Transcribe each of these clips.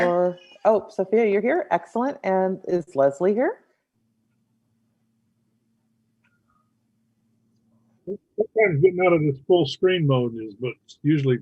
Or, oh, Sophia, you're here. Excellent. And is Leslie here? Sometimes getting out of this full screen mode is, but usually.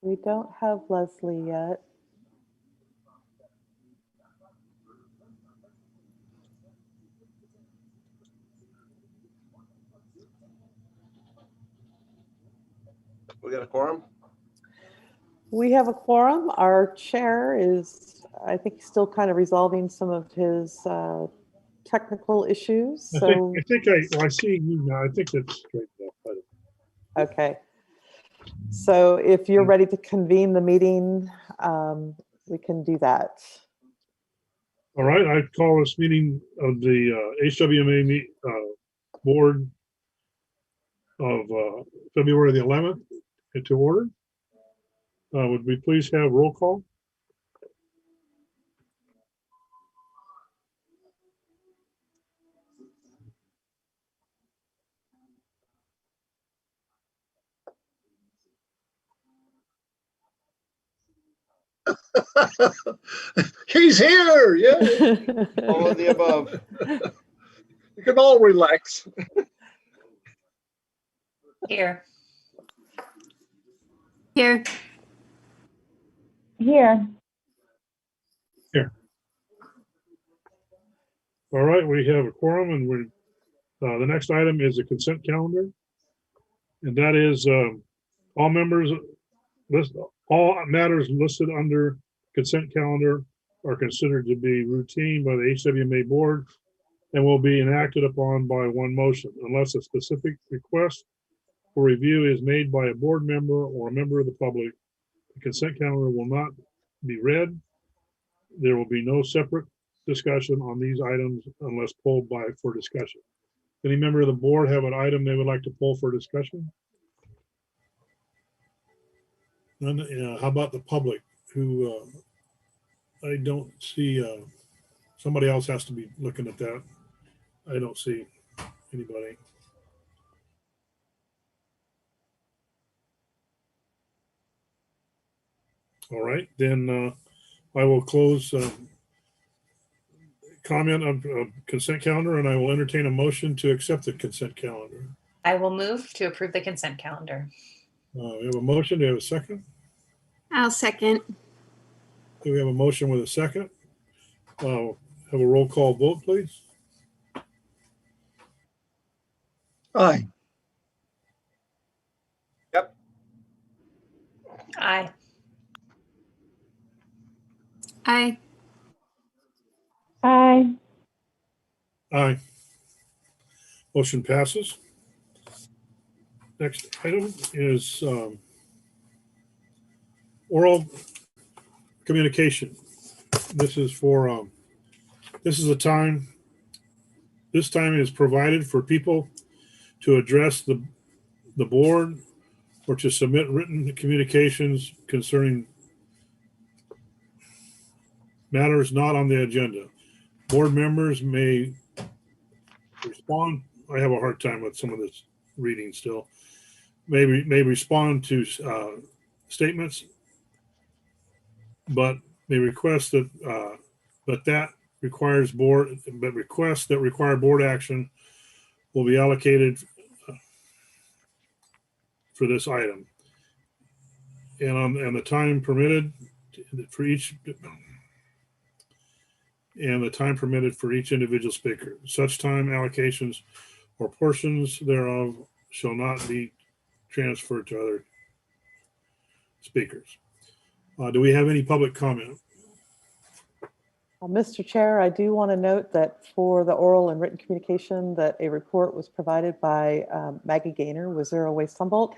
We don't have Leslie yet. We got a quorum? We have a quorum. Our chair is, I think, still kind of resolving some of his technical issues. So, I see you now. I think that's straight up. okay. So if you're ready to convene the meeting, we can do that. All right, I call this meeting of the HWMA board of February the 11th into order. Would we please have roll call? He's here. Yeah. All of the above. You can all relax. Here. Here. Here. All right, we have a quorum, and we the next item is a consent calendar, and that is all matters listed under consent calendar are considered to be routine by the HWMA board and will be enacted upon by one motion unless a specific request for review is made by a board member or a member of the public. The consent calendar will not be read. There will be no separate discussion on these items unless pulled for discussion. Any member of the board have an item they would like to pull for discussion? And how about the public who I don't see, somebody else has to be looking at that. I don't see anybody. All right, then I will close comment of consent calendar, and I will entertain a motion to accept the consent calendar. I will move to approve the consent calendar. We have a motion. Do we have a second? I'll second. Do we have a motion with a second? Have a roll call vote, please. Aye. Yep. Aye. Aye. Aye. Aye. Motion passes. Next item is oral communication. This is for this time is provided for people to address the board or to submit written communications concerning matters not on the agenda. Board members may respond. I have a hard time with some of this reading still. May respond to statements, but may request that requests that require board action will be allocated for this item. And the time permitted for each individual speaker. Such time allocations or portions thereof shall not be transferred to other speakers. Do we have any public comment? Mr. Chair, I do want to note that for the oral and written communication that a report was provided by Maggie Gaynor with Zero Waste Humboldt.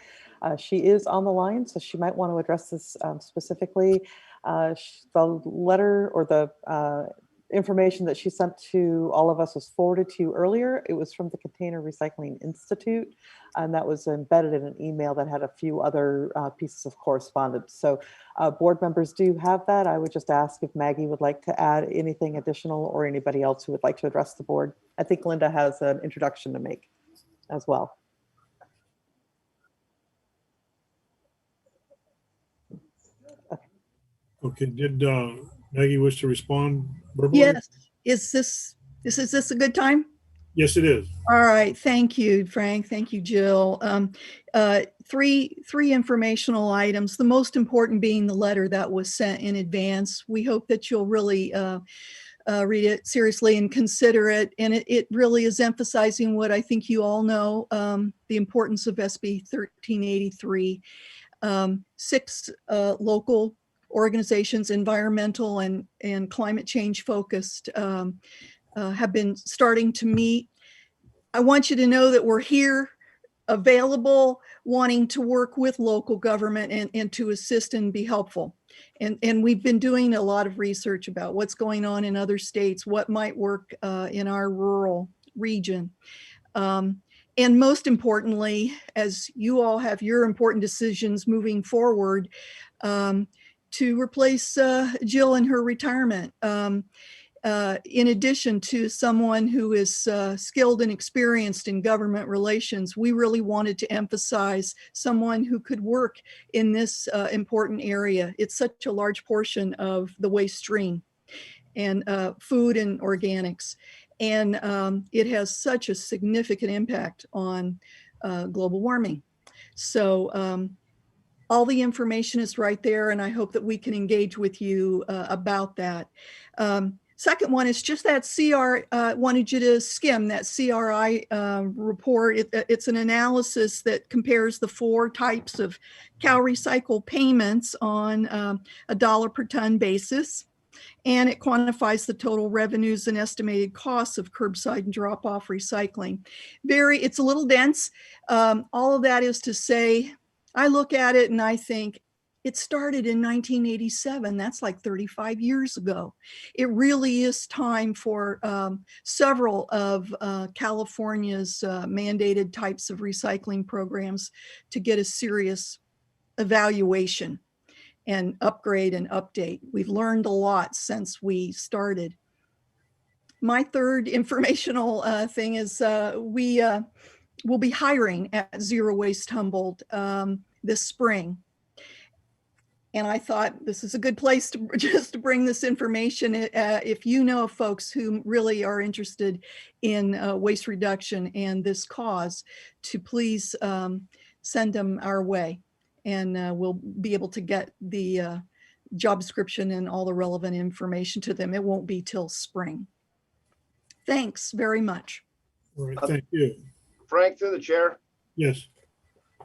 She is on the line, so she might want to address this specifically. The letter or the information that she sent to all of us was forwarded to you earlier. It was from the Container Recycling Institute, and that was embedded in an email that had a few other pieces of correspondence. So board members do have that. I would just ask if Maggie would like to add anything additional, or anybody else who would like to address the board. I think Linda has an introduction to make as well. Okay, did Maggie wish to respond verbally? Yes. Is this a good time? Yes, it is. All right. Thank you, Frank. Thank you, Jill. Three informational items, the most important being the letter that was sent in advance. We hope that you'll really read it seriously and consider it. And it really is emphasizing what I think you all know, the importance of SB 1383. 6 local organizations, environmental and climate change focused, have been starting to meet. I want you to know that we're here, available, wanting to work with local government and to assist and be helpful. And we've been doing a lot of research about what's going on in other states, what might work in our rural region. And most importantly, as you all have your important decisions moving forward, to replace Jill in her retirement. In addition to someone who is skilled and experienced in government relations, we really wanted to emphasize someone who could work in this important area. It's such a large portion of the waste stream, and food and organics. And it has such a significant impact on global warming. So all the information is right there, and I hope that we can engage with you about that. Second one is just that wanted you to skim that CRI report. It's an analysis that compares the 4 types of CalRecycle payments on a dollar per ton basis. And it quantifies the total revenues and estimated costs of curbside and drop-off recycling. It's a little dense. All of that is to say, I look at it and I think, it started in 1987. That's like 35 years ago. It really is time for several of California's mandated types of recycling programs to get a serious evaluation and upgrade and update. We've learned a lot since we started. My third informational thing is we will be hiring at Zero Waste Humboldt this spring. And I thought this is a good place to just to bring this information. If you know of folks who really are interested in waste reduction and this cause, to please send them our way. And we'll be able to get the job description and all the relevant information to them. It won't be till spring. Thanks very much. All right, thank you. Frank, through the chair. Yes.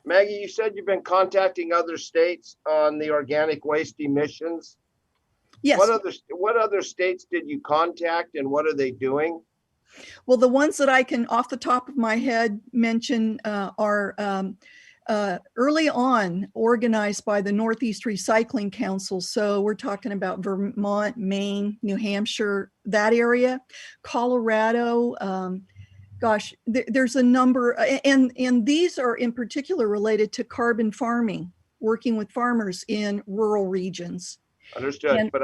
Maggie, you said you've been contacting other states on the organic waste emissions. Yes. What other states did you contact, and what are they doing? Well, the ones that I can off the top of my head mention are early on organized by the Northeast Recycling Council. So we're talking about Vermont, Maine, New Hampshire, that area, Colorado. Gosh, there's a number, and these are in particular related to carbon farming, working with farmers in rural regions. Understood, but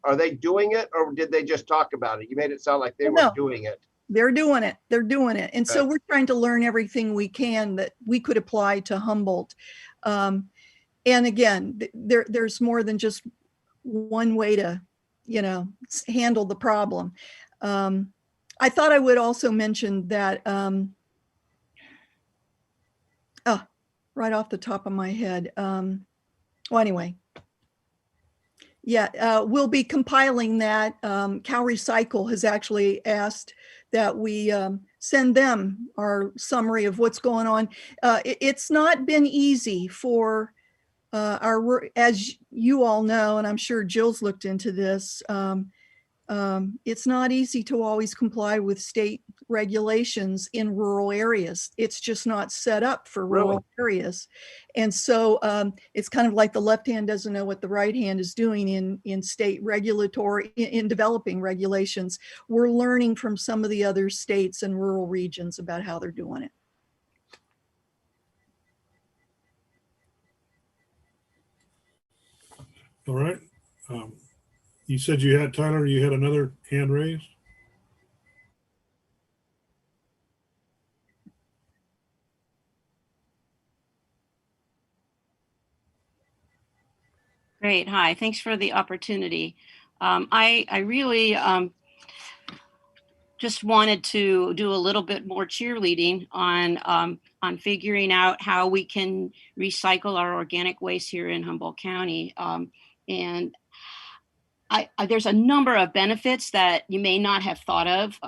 are they doing it, or did they just talk about it? You made it sound like they were doing it. They're doing it. They're doing it. And so we're trying to learn everything we can that we could apply to Humboldt. And again, there's more than just one way to, handle the problem. I thought I would also mention that, right off the top of my head. Well, anyway. Yeah, we'll be compiling that. CalRecycle has actually asked that we send them our summary of what's going on. It's not been easy for as you all know, and I'm sure Jill's looked into this, It's not easy to always comply with state regulations in rural areas. It's just not set up for rural areas. And so it's kind of like the left hand doesn't know what the right hand is doing in state regulatory, in developing regulations. We're learning from some of the other states and rural regions about how they're doing it. All right. You said you had, Tyler, you had another hand raised? Great. Hi. Thanks for the opportunity. I really just wanted to do a little bit more cheerleading on figuring out how we can recycle our organic waste here in Humboldt County. And there's a number of benefits that you may not have thought of.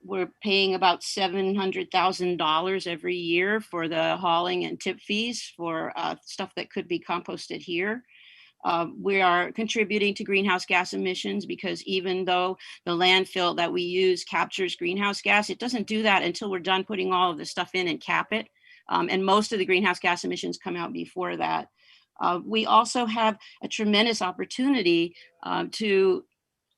We're paying about $700,000 every year for the hauling and tip fees for stuff that could be composted here. We are contributing to greenhouse gas emissions because even though the landfill that we use captures greenhouse gas, it doesn't do that until we're done putting all of the stuff in and cap it. And most of the greenhouse gas emissions come out before that. We also have a tremendous opportunity to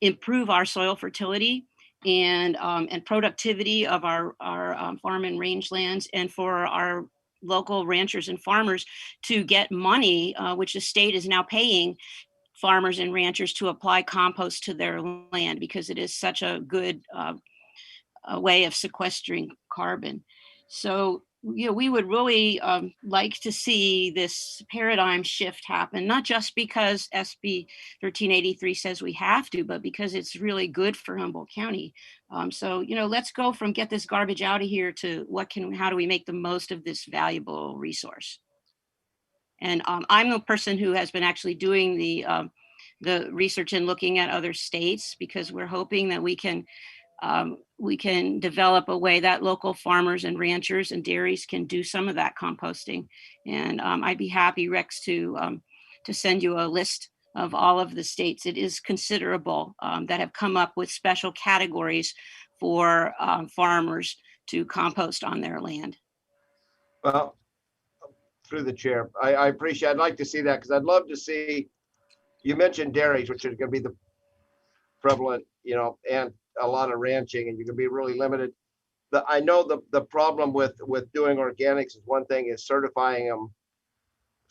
improve our soil fertility and productivity of our farm and rangelands, and for our local ranchers and farmers to get money, which the state is now paying farmers and ranchers to apply compost to their land because it is such a good a way of sequestering carbon. So, you know, we would really like to see this paradigm shift happen, not just because SB 1383 says we have to, but because it's really good for Humboldt County. So, you know, let's go from get this garbage out of here to how do we make the most of this valuable resource? And I'm the person who has been actually doing the research and looking at other states, because we're hoping that we can develop a way that local farmers and ranchers and dairies can do some of that composting. And I'd be happy, Rex, to send you a list of all of the states. It is considerable that have come up with special categories for farmers to compost on their land. Well, through the chair, I appreciate, I'd like to see that because I'd love to see, you mentioned dairies, which is going to be the prevalent, you know, and a lot of ranching, and you can be really limited. I know the problem with doing organics is one thing is certifying them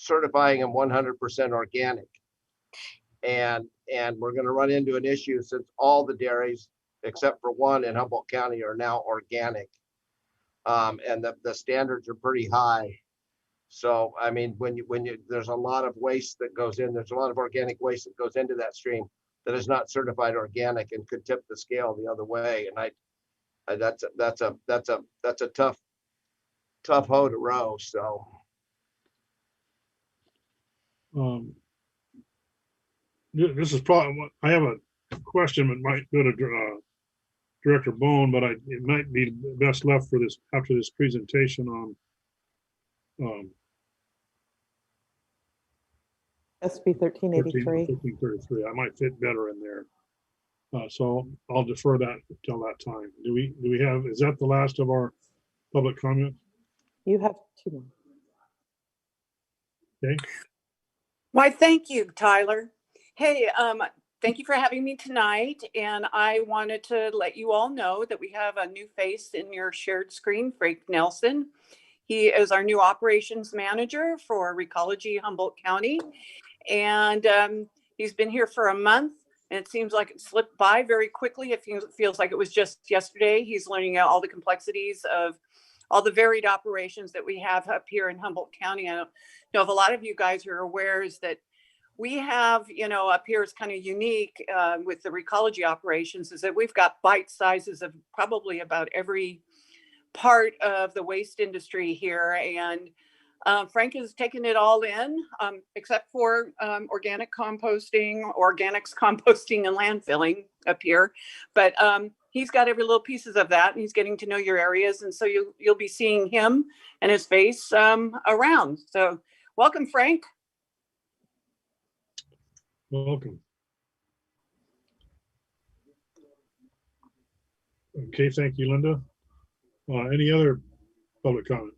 100% organic, and we're going to run into an issue since all the dairies except for one in Humboldt County are now organic, and the standards are pretty high. So I mean, when you there's a lot of waste that goes in, there's a lot of organic waste that goes into that stream that is not certified organic and could tip the scale the other way. And that's a tough hoe to row. So this is probably, I have a question that might go to Director Bone, but it might be best left for this after this presentation on SB 1383. 1333. I might fit better in there. So I'll defer that till that time. Do we have, is that the last of our public comment? You have two more. Okay. Why, thank you, Tyler. Hey, thank you for having me tonight. And I wanted to let you all know that we have a new face in your shared screen, Frank Nelson. He is our new operations manager for Recology Humboldt County. And he's been here for a month, and it seems like it slipped by very quickly. It feels like it was just yesterday. He's learning all the complexities of all the varied operations that we have up here in Humboldt County. I don't know if a lot of you guys are aware is that we have, you know, up here is kind of unique with the Recology operations is that we've got bite sizes of probably about every part of the waste industry here. And Frank has taken it all in, except for organics composting and landfilling up here. But he's got every little pieces of that, and he's getting to know your areas. And so you'll be seeing him and his face around. So welcome, Frank. Welcome. Okay, thank you, Linda. Any other public comment?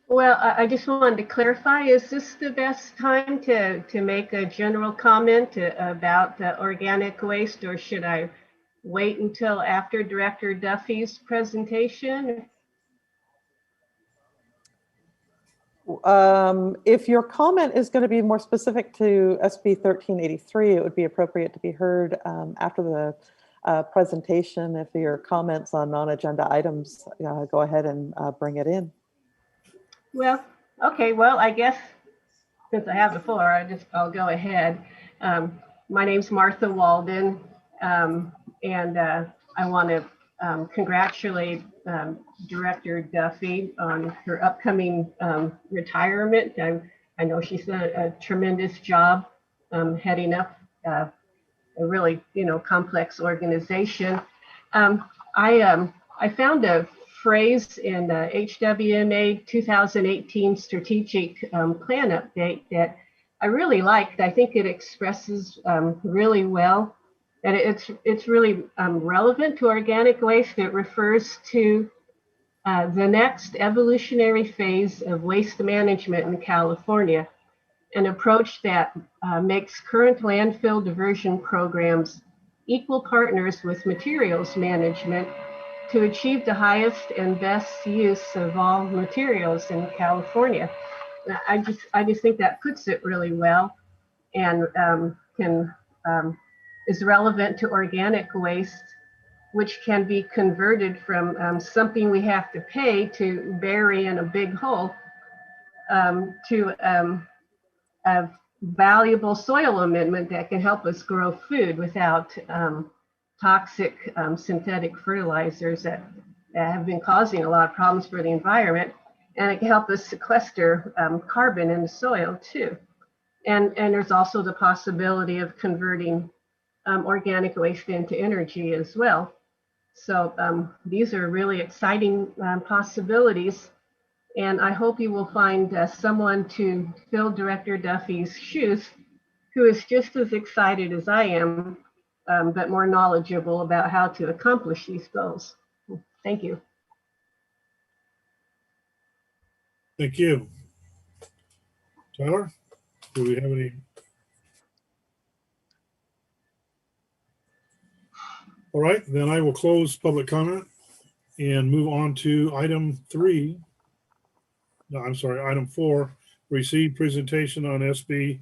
Well, I just wanted to clarify, is this the best time to make a general comment about the organic waste, or should I wait until after Director Duffy's presentation? If your comment is going to be more specific to SB 1383, it would be appropriate to be heard after the presentation. If your comments on non-agenda items, go ahead and bring it in. Well, okay, well, I guess since I have the floor, I'll go ahead. My name's Martha Walden, and I want to congratulate Director Duffy on her upcoming retirement. I know she's done a tremendous job heading up a really, complex organization. I found a phrase in the HWMA 2018 strategic plan update that I really liked. I think it expresses really well, and it's really relevant to organic waste. It refers to the next evolutionary phase of waste management in California, an approach that makes current landfill diversion programs equal partners with materials management to achieve the highest and best use of all materials in California. I just think that puts it really well, and is relevant to organic waste, which can be converted from something we have to pay to bury in a big hole to a valuable soil amendment that can help us grow food without toxic synthetic fertilizers that have been causing a lot of problems for the environment. And it can help us sequester carbon in the soil too. And there's also the possibility of converting organic waste into energy as well. So these are really exciting possibilities. And I hope you will find someone to fill Director Duffy's shoes who is just as excited as I am, but more knowledgeable about how to accomplish these goals. Thank you. Thank you. Tyler, do we have any? All right, then I will close public comment and move on to item 4, receive presentation on SB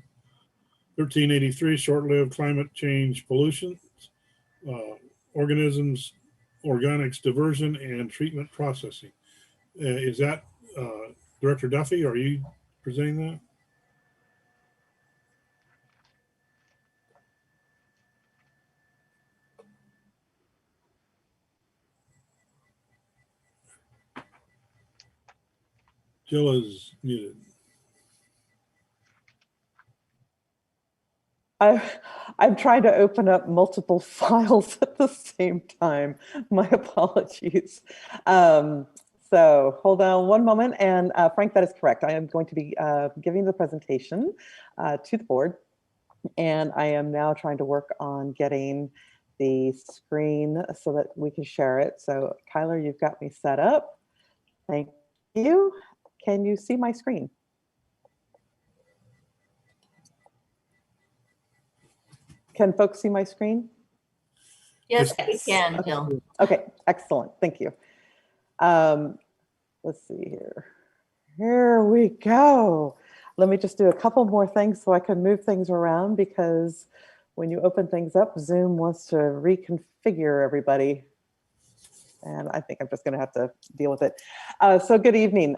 1383, short-lived climate change pollution, organisms, organics diversion, and treatment processing. Is that Director Duffy? Are you presenting that? Jill is muted. I'm trying to open up multiple files at the same time. My apologies. So hold on one moment. And Frank, that is correct. I am going to be giving the presentation to the board. And I am now trying to work on getting the screen so that we can share it. So Kyler, you've got me set up. Thank you. Can you see my screen? Can folks see my screen? Yes, we can, Jill. Okay, excellent. Thank you. Let's see here. Here we go. Let me just do a couple more things so I can move things around, because when you open things up, Zoom wants to reconfigure everybody. And I think I'm just going to have to deal with it. So good evening.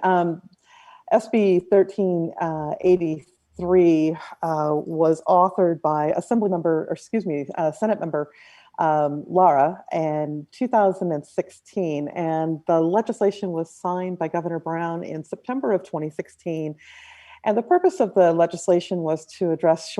SB 1383 was authored by Senate member Lara in 2016, and the legislation was signed by Governor Brown in September of 2016. And the purpose of the legislation was to address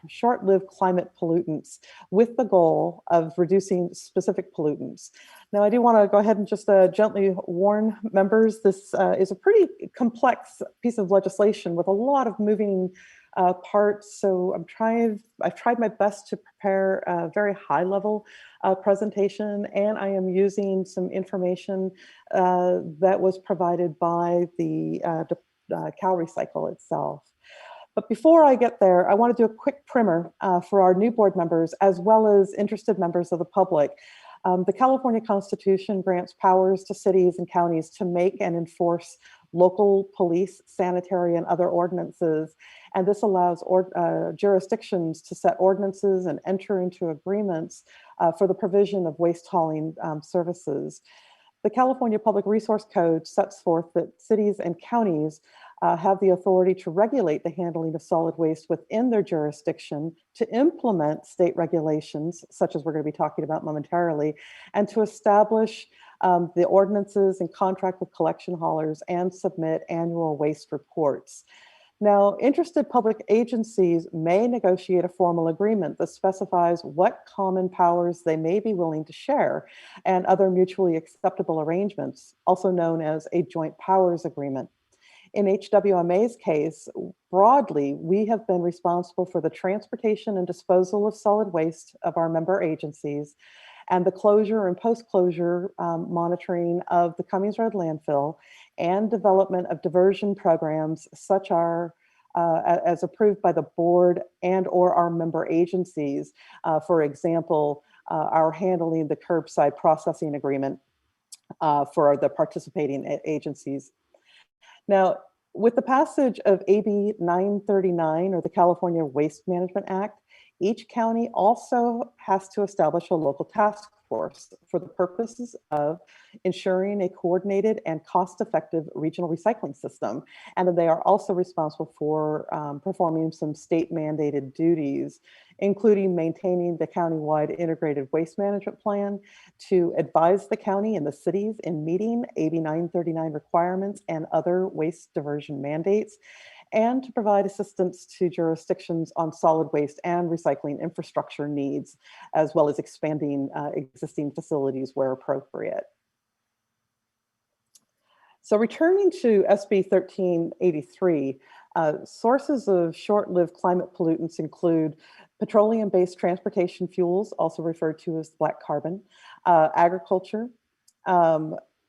short-lived climate pollutants with the goal of reducing specific pollutants. Now, I do want to go ahead and just gently warn members, this is a pretty complex piece of legislation with a lot of moving parts. So I've tried my best to prepare a very high level presentation, and I am using some information that was provided by the CalRecycle itself. But before I get there, I want to do a quick primer for our new board members, as well as interested members of the public. The California Constitution grants powers to cities and counties to make and enforce local police, sanitary, and other ordinances. And this allows jurisdictions to set ordinances and enter into agreements for the provision of waste hauling services. The California Public Resource Code sets forth that cities and counties have the authority to regulate the handling of solid waste within their jurisdiction, to implement state regulations, such as we're going to be talking about momentarily, and to establish the ordinances and contract with collection haulers and submit annual waste reports. Now, interested public agencies may negotiate a formal agreement that specifies what common powers they may be willing to share and other mutually acceptable arrangements, also known as a joint powers agreement. In HWMA's case, broadly, we have been responsible for the transportation and disposal of solid waste of our member agencies and the closure and post-closure monitoring of the Cummings Road landfill and development of diversion programs such as approved by the board and or our member agencies. For example, our handling the curbside processing agreement for the participating agencies. Now, with the passage of AB 939, or the California Waste Management Act, each county also has to establish a local task force for the purposes of ensuring a coordinated and cost-effective regional recycling system. And then they are also responsible for performing some state-mandated duties, including maintaining the countywide integrated waste management plan, to advise the county and the cities in meeting AB 939 requirements and other waste diversion mandates, and to provide assistance to jurisdictions on solid waste and recycling infrastructure needs, as well as expanding existing facilities where appropriate. So returning to SB 1383, sources of short-lived climate pollutants include petroleum-based transportation fuels, also referred to as black carbon, agriculture,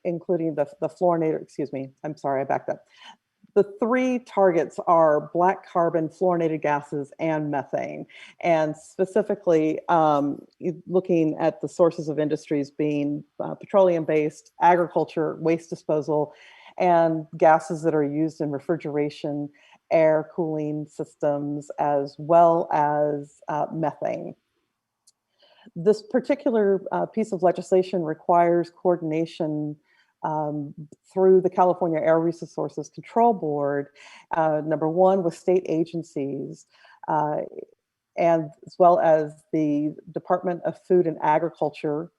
including the fluorinated, excuse me, I'm sorry, I backed up. The three targets are black carbon, fluorinated gases, and methane. And specifically, looking at the sources of industries being petroleum-based, agriculture, waste disposal, and gases that are used in refrigeration, air cooling systems, as well as methane. This particular piece of legislation requires coordination through the California Air Resources Control Board, number one, with state agencies, and as well as the Department of Food and Agriculture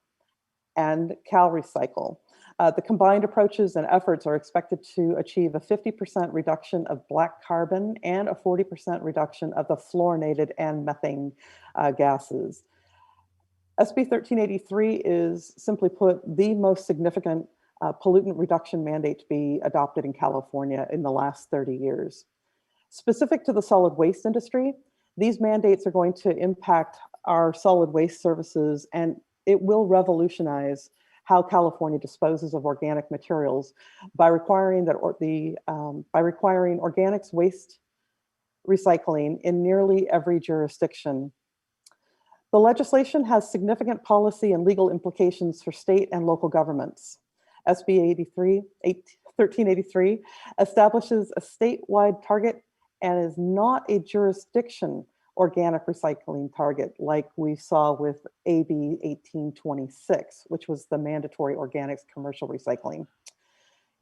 and CalRecycle. The combined approaches and efforts are expected to achieve a 50% reduction of black carbon and a 40% reduction of the fluorinated and methane gases. SB 1383 is, simply put, the most significant pollutant reduction mandate to be adopted in California in the last 30 years. Specific to the solid waste industry, these mandates are going to impact our solid waste services, and it will revolutionize how California disposes of organic materials by requiring that organics waste recycling in nearly every jurisdiction. The legislation has significant policy and legal implications for state and local governments. SB 1383 establishes a statewide target and is not a jurisdiction organic recycling target like we saw with AB 1826, which was the mandatory organics commercial recycling.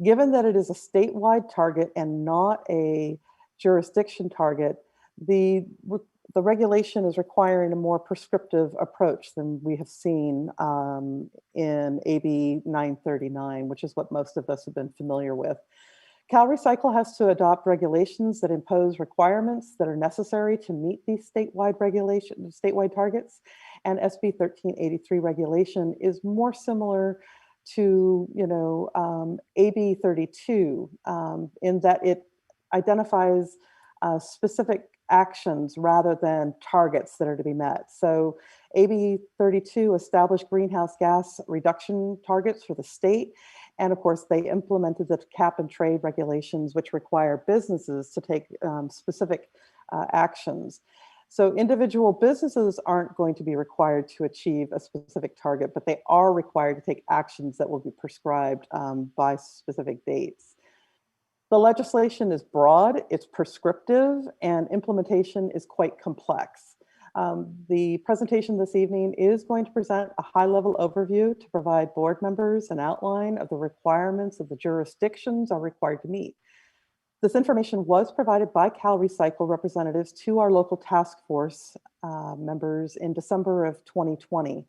Given that it is a statewide target and not a jurisdiction target, the regulation is requiring a more prescriptive approach than we have seen in AB 939, which is what most of us have been familiar with. CalRecycle has to adopt regulations that impose requirements that are necessary to meet these statewide targets, And SB 1383 regulation is more similar to, AB 32 in that it identifies specific actions rather than targets that are to be met. So AB 32 established greenhouse gas reduction targets for the state. And of course, they implemented the cap and trade regulations, which require businesses to take specific actions. So individual businesses aren't going to be required to achieve a specific target, but they are required to take actions that will be prescribed by specific dates. The legislation is broad, it's prescriptive, and implementation is quite complex. The presentation this evening is going to present a high-level overview to provide board members an outline of the requirements of the jurisdictions are required to meet. This information was provided by Cal Recycle representatives to our local task force members in December of 2020.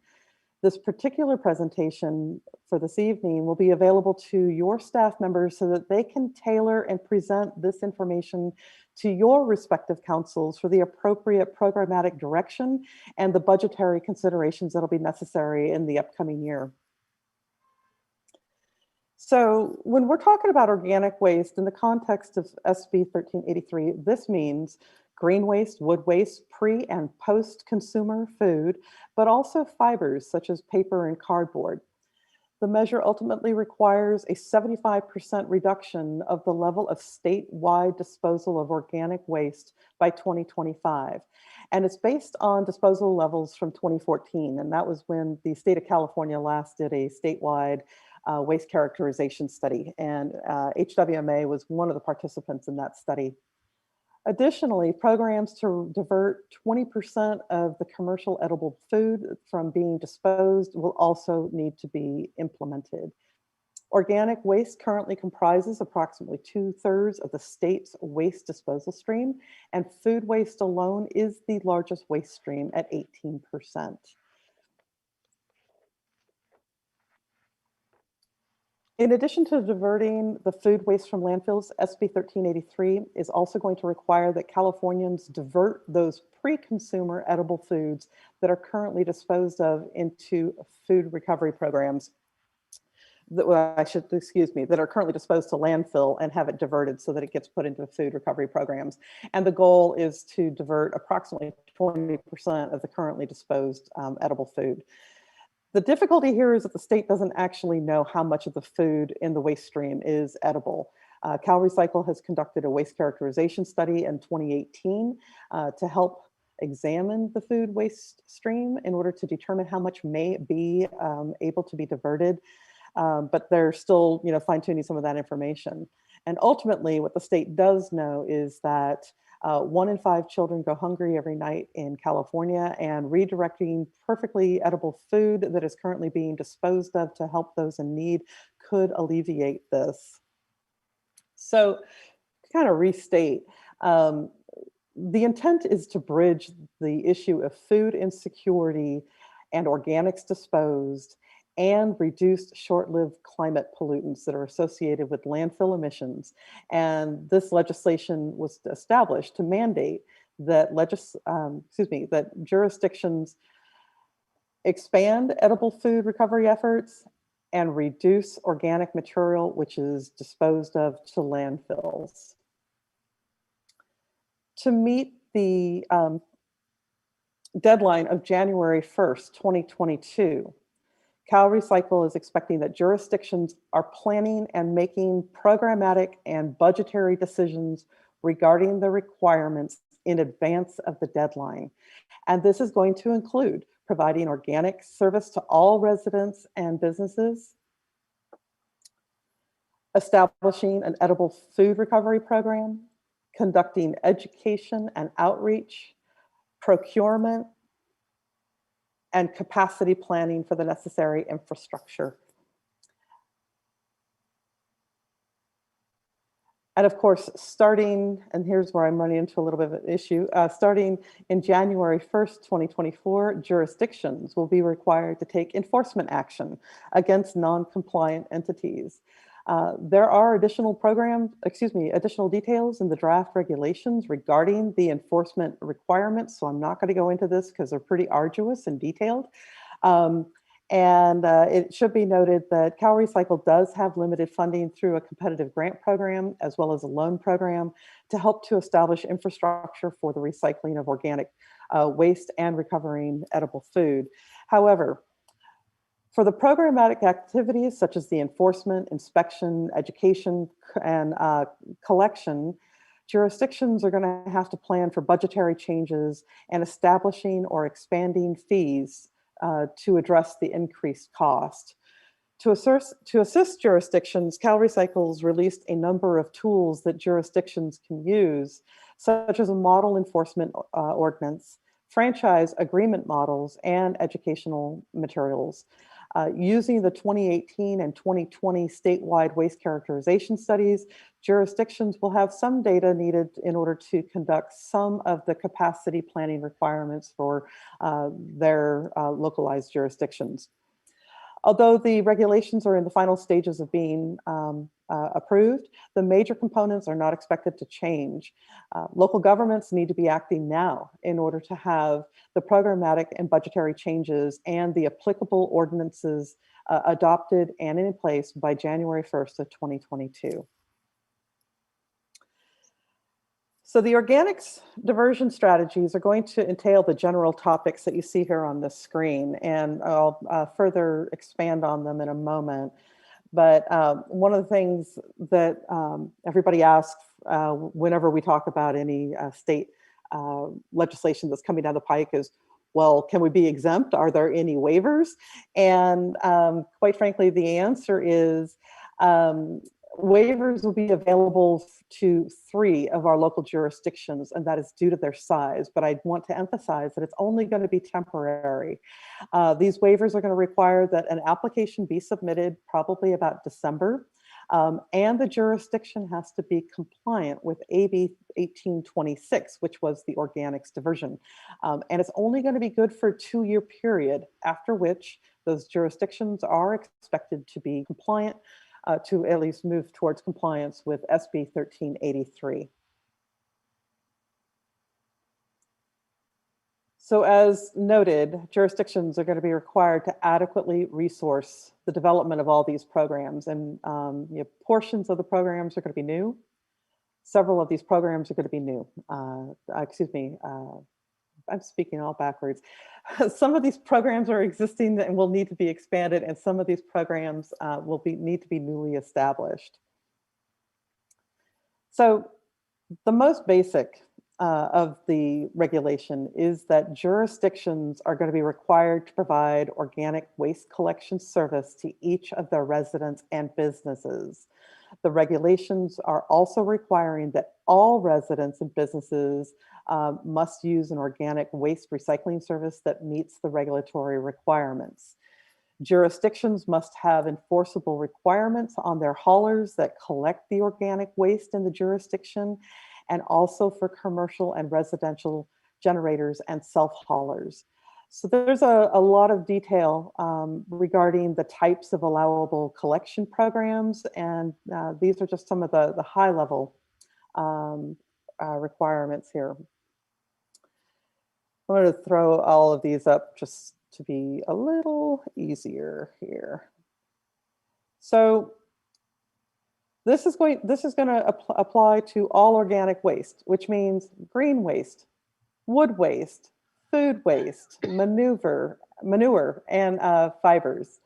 This particular presentation for this evening will be available to your staff members so that they can tailor and present this information to your respective councils for the appropriate programmatic direction and the budgetary considerations that will be necessary in the upcoming year. So when we're talking about organic waste in the context of SB 1383, this means green waste, wood waste, pre and post-consumer food, but also fibers such as paper and cardboard. The measure ultimately requires a 75% reduction of the level of statewide disposal of organic waste by 2025. And it's based on disposal levels from 2014. And that was when the state of California last did a statewide waste characterization study. And HWMA was one of the participants in that study. Additionally, programs to divert 20% of the commercial edible food from being disposed will also need to be implemented. Organic waste currently comprises approximately 2/3 of the state's waste disposal stream, and food waste alone is the largest waste stream at 18%. In addition to diverting the food waste from landfills, SB 1383 is also going to require that Californians divert those pre-consumer edible foods that are currently disposed of into food recovery programs. That are currently disposed to landfill and have it diverted so that it gets put into food recovery programs. And the goal is to divert approximately 20% of the currently disposed edible food. The difficulty here is that the state doesn't actually know how much of the food in the waste stream is edible. Cal Recycle has conducted a waste characterization study in 2018 to help examine the food waste stream in order to determine how much may be able to be diverted. But they're still, fine-tuning some of that information. And ultimately, what the state does know is that 1 in 5 children go hungry every night in California, and redirecting perfectly edible food that is currently being disposed of to help those in need could alleviate this. So to kind of restate, the intent is to bridge the issue of food insecurity and organics disposed and reduced short-lived climate pollutants that are associated with landfill emissions. And this legislation was established to mandate that that jurisdictions expand edible food recovery efforts and reduce organic material which is disposed of to landfills. To meet the deadline of January 1st, 2022, Cal Recycle is expecting that jurisdictions are planning and making programmatic and budgetary decisions regarding the requirements in advance of the deadline. And this is going to include providing organic service to all residents and businesses, establishing an edible food recovery program, conducting education and outreach, procurement, and capacity planning for the necessary infrastructure. And of course, starting, and here's where I'm running into a little bit of an issue, starting in January 1st, 2024, jurisdictions will be required to take enforcement action against non-compliant entities. There are additional additional details in the draft regulations regarding the enforcement requirements. So I'm not going to go into this because they're pretty arduous and detailed. It should be noted that CalRecycle does have limited funding through a competitive grant program as well as a loan program to help to establish infrastructure for the recycling of organic waste and recovering edible food. However, for the programmatic activities such as the enforcement, inspection, education, and collection, jurisdictions are going to have to plan for budgetary changes and establishing or expanding fees to address the increased cost. To assist jurisdictions, CalRecycle's released a number of tools that jurisdictions can use, such as a model enforcement ordinance, franchise agreement models, and educational materials. Using the 2018 and 2020 statewide waste characterization studies, jurisdictions will have some data needed in order to conduct some of the capacity planning requirements for their localized jurisdictions. Although the regulations are in the final stages of being approved, the major components are not expected to change. Local governments need to be acting now in order to have the programmatic and budgetary changes and the applicable ordinances adopted and in place by January 1st of 2022. So the organics diversion strategies are going to entail the general topics that you see here on the screen, and I'll further expand on them in a moment. But one of the things that everybody asks whenever we talk about any state legislation that's coming down the pike is, well, can we be exempt? Are there any waivers? And quite frankly, the answer is waivers will be available to 3 of our local jurisdictions, and that is due to their size. But I want to emphasize that it's only going to be temporary. These waivers are going to require that an application be submitted probably about December, and the jurisdiction has to be compliant with AB 1826, which was the organics diversion. And it's only going to be good for a 2-year period, after which those jurisdictions are expected to be compliant, to at least move towards compliance with SB 1383. So as noted, jurisdictions are going to be required to adequately resource the development of all these programs, and portions of the programs are going to be new. Several of these programs are going to be new. I'm speaking all backwards. Some of these programs are existing and will need to be expanded, and some of these programs will need to be newly established. So the most basic of the regulation is that jurisdictions are going to be required to provide organic waste collection service to each of their residents and businesses. The regulations are also requiring that all residents and businesses must use an organic waste recycling service that meets the regulatory requirements. Jurisdictions must have enforceable requirements on their haulers that collect the organic waste in the jurisdiction, and also for commercial and residential generators and self-haulers. So there's a lot of detail regarding the types of allowable collection programs, and these are just some of the high-level requirements here. I'm going to throw all of these up just to be a little easier here. So this is going to apply to all organic waste, which means green waste, wood waste, food waste, manure, and fibers.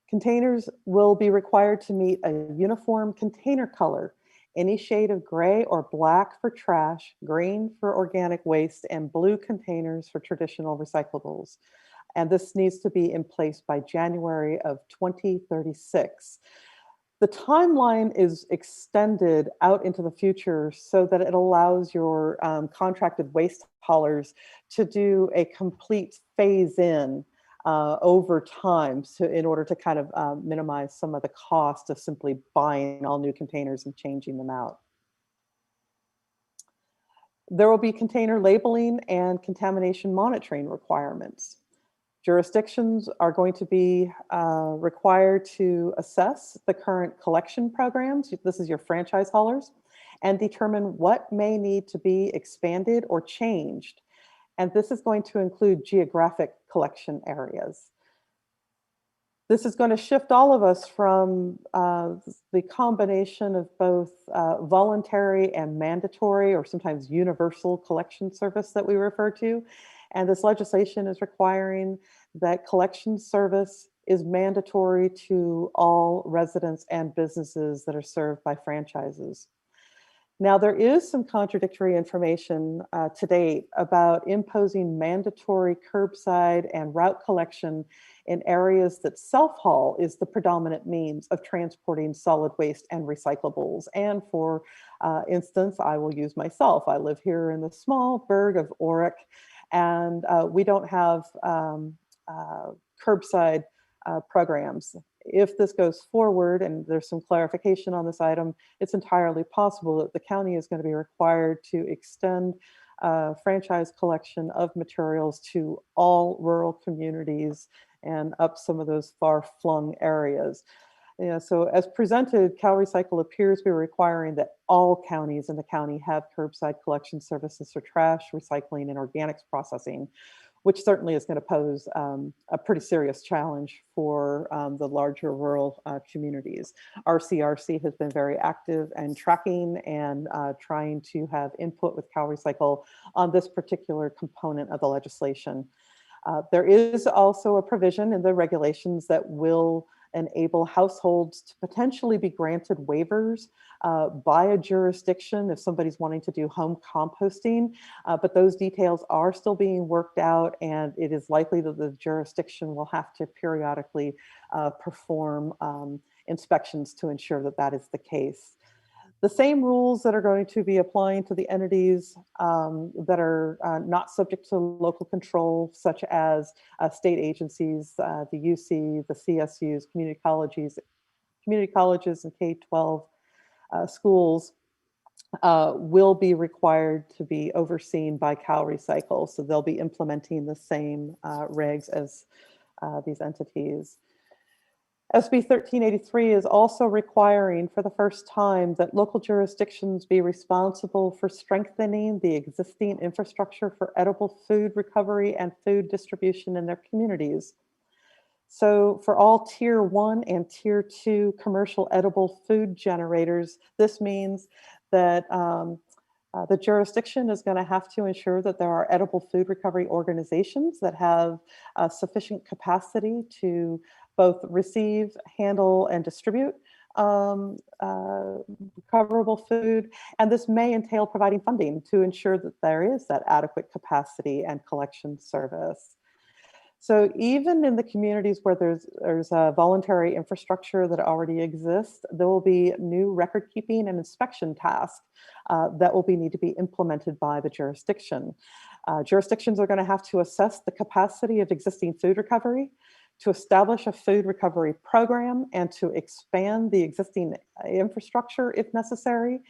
Containers will be required to meet a uniform container color, any shade of gray or black for trash, green for organic waste, and blue containers for traditional recyclables. And this needs to be in place by January of 2036. The timeline is extended out into the future so that it allows your contracted waste haulers to do a complete phase in over time, so in order to kind of minimize some of the cost of simply buying all new containers and changing them out. There will be container labeling and contamination monitoring requirements. Jurisdictions are going to be required to assess the current collection programs. This is your franchise haulers, and determine what may need to be expanded or changed. And this is going to include geographic collection areas. This is going to shift all of us from the combination of both voluntary and mandatory, or sometimes universal collection service that we refer to. And this legislation is requiring that collection service is mandatory to all residents and businesses that are served by franchises. Now, there is some contradictory information to date about imposing mandatory curbside and route collection in areas that self-haul is the predominant means of transporting solid waste and recyclables. And for instance, I will use myself. I live here in the small burg of Orick, and we don't have curbside programs. If this goes forward, and there's some clarification on this item, it's entirely possible that the county is going to be required to extend franchise collection of materials to all rural communities and up some of those far-flung areas. So as presented, CalRecycle appears to be requiring that all counties in the county have curbside collection services for trash, recycling, and organics processing, which certainly is going to pose a pretty serious challenge for the larger rural communities. RCRC has been very active and tracking and trying to have input with CalRecycle on this particular component of the legislation. There is also a provision in the regulations that will enable households to potentially be granted waivers by a jurisdiction if somebody's wanting to do home composting, but those details are still being worked out, and it is likely that the jurisdiction will have to periodically perform inspections to ensure that that is the case. The same rules that are going to be applying to the entities that are not subject to local control, such as state agencies, the UC, the CSUs, community colleges and K-12 schools will be required to be overseen by CalRecycle. So they'll be implementing the same regs as these entities. SB 1383 is also requiring for the first time that local jurisdictions be responsible for strengthening the existing infrastructure for edible food recovery and food distribution in their communities. So for all Tier 1 and Tier 2 commercial edible food generators, this means that the jurisdiction is going to have to ensure that there are edible food recovery organizations that have sufficient capacity to both receive, handle, and distribute recoverable food. And this may entail providing funding to ensure that there is that adequate capacity and collection service. So even in the communities where there's a voluntary infrastructure that already exists, there will be new record keeping and inspection tasks that will need to be implemented by the jurisdiction. Jurisdictions are going to have to assess the capacity of existing food recovery, to establish a food recovery program, and to expand the existing infrastructure if necessary,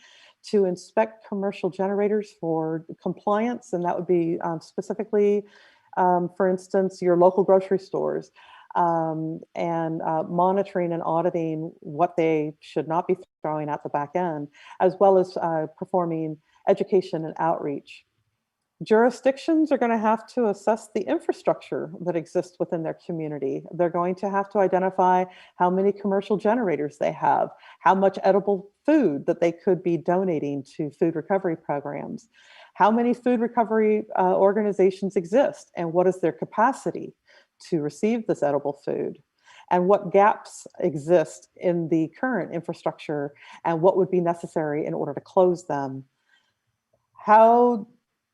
to inspect commercial generators for compliance, and that would be specifically, for instance, your local grocery stores, and monitoring and auditing what they should not be throwing at the back end, as well as performing education and outreach. Jurisdictions are going to have to assess the infrastructure that exists within their community. They're going to have to identify how many commercial generators they have, how much edible food that they could be donating to food recovery programs, how many food recovery organizations exist, and what is their capacity to receive this edible food, and what gaps exist in the current infrastructure, and what would be necessary in order to close them. How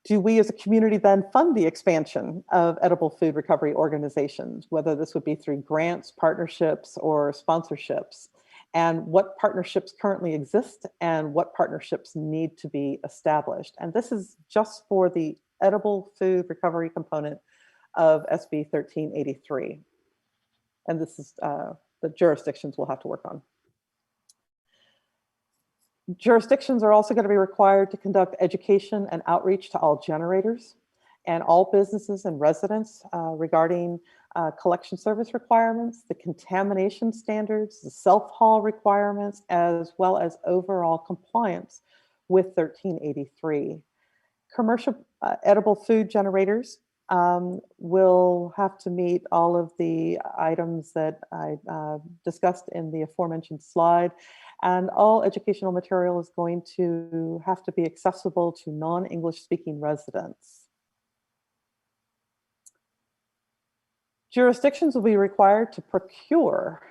do we as a community then fund the expansion of edible food recovery organizations, whether this would be through grants, partnerships, or sponsorships? And what partnerships currently exist and what partnerships need to be established? And this is just for the edible food recovery component of SB 1383. And this is the jurisdictions will have to work on. Jurisdictions are also going to be required to conduct education and outreach to all generators and all businesses and residents regarding collection service requirements, the contamination standards, the self-haul requirements, as well as overall compliance with 1383. Commercial edible food generators will have to meet all of the items that I discussed in the aforementioned slide, and all educational material is going to have to be accessible to non-English speaking residents. Jurisdictions will be required to procure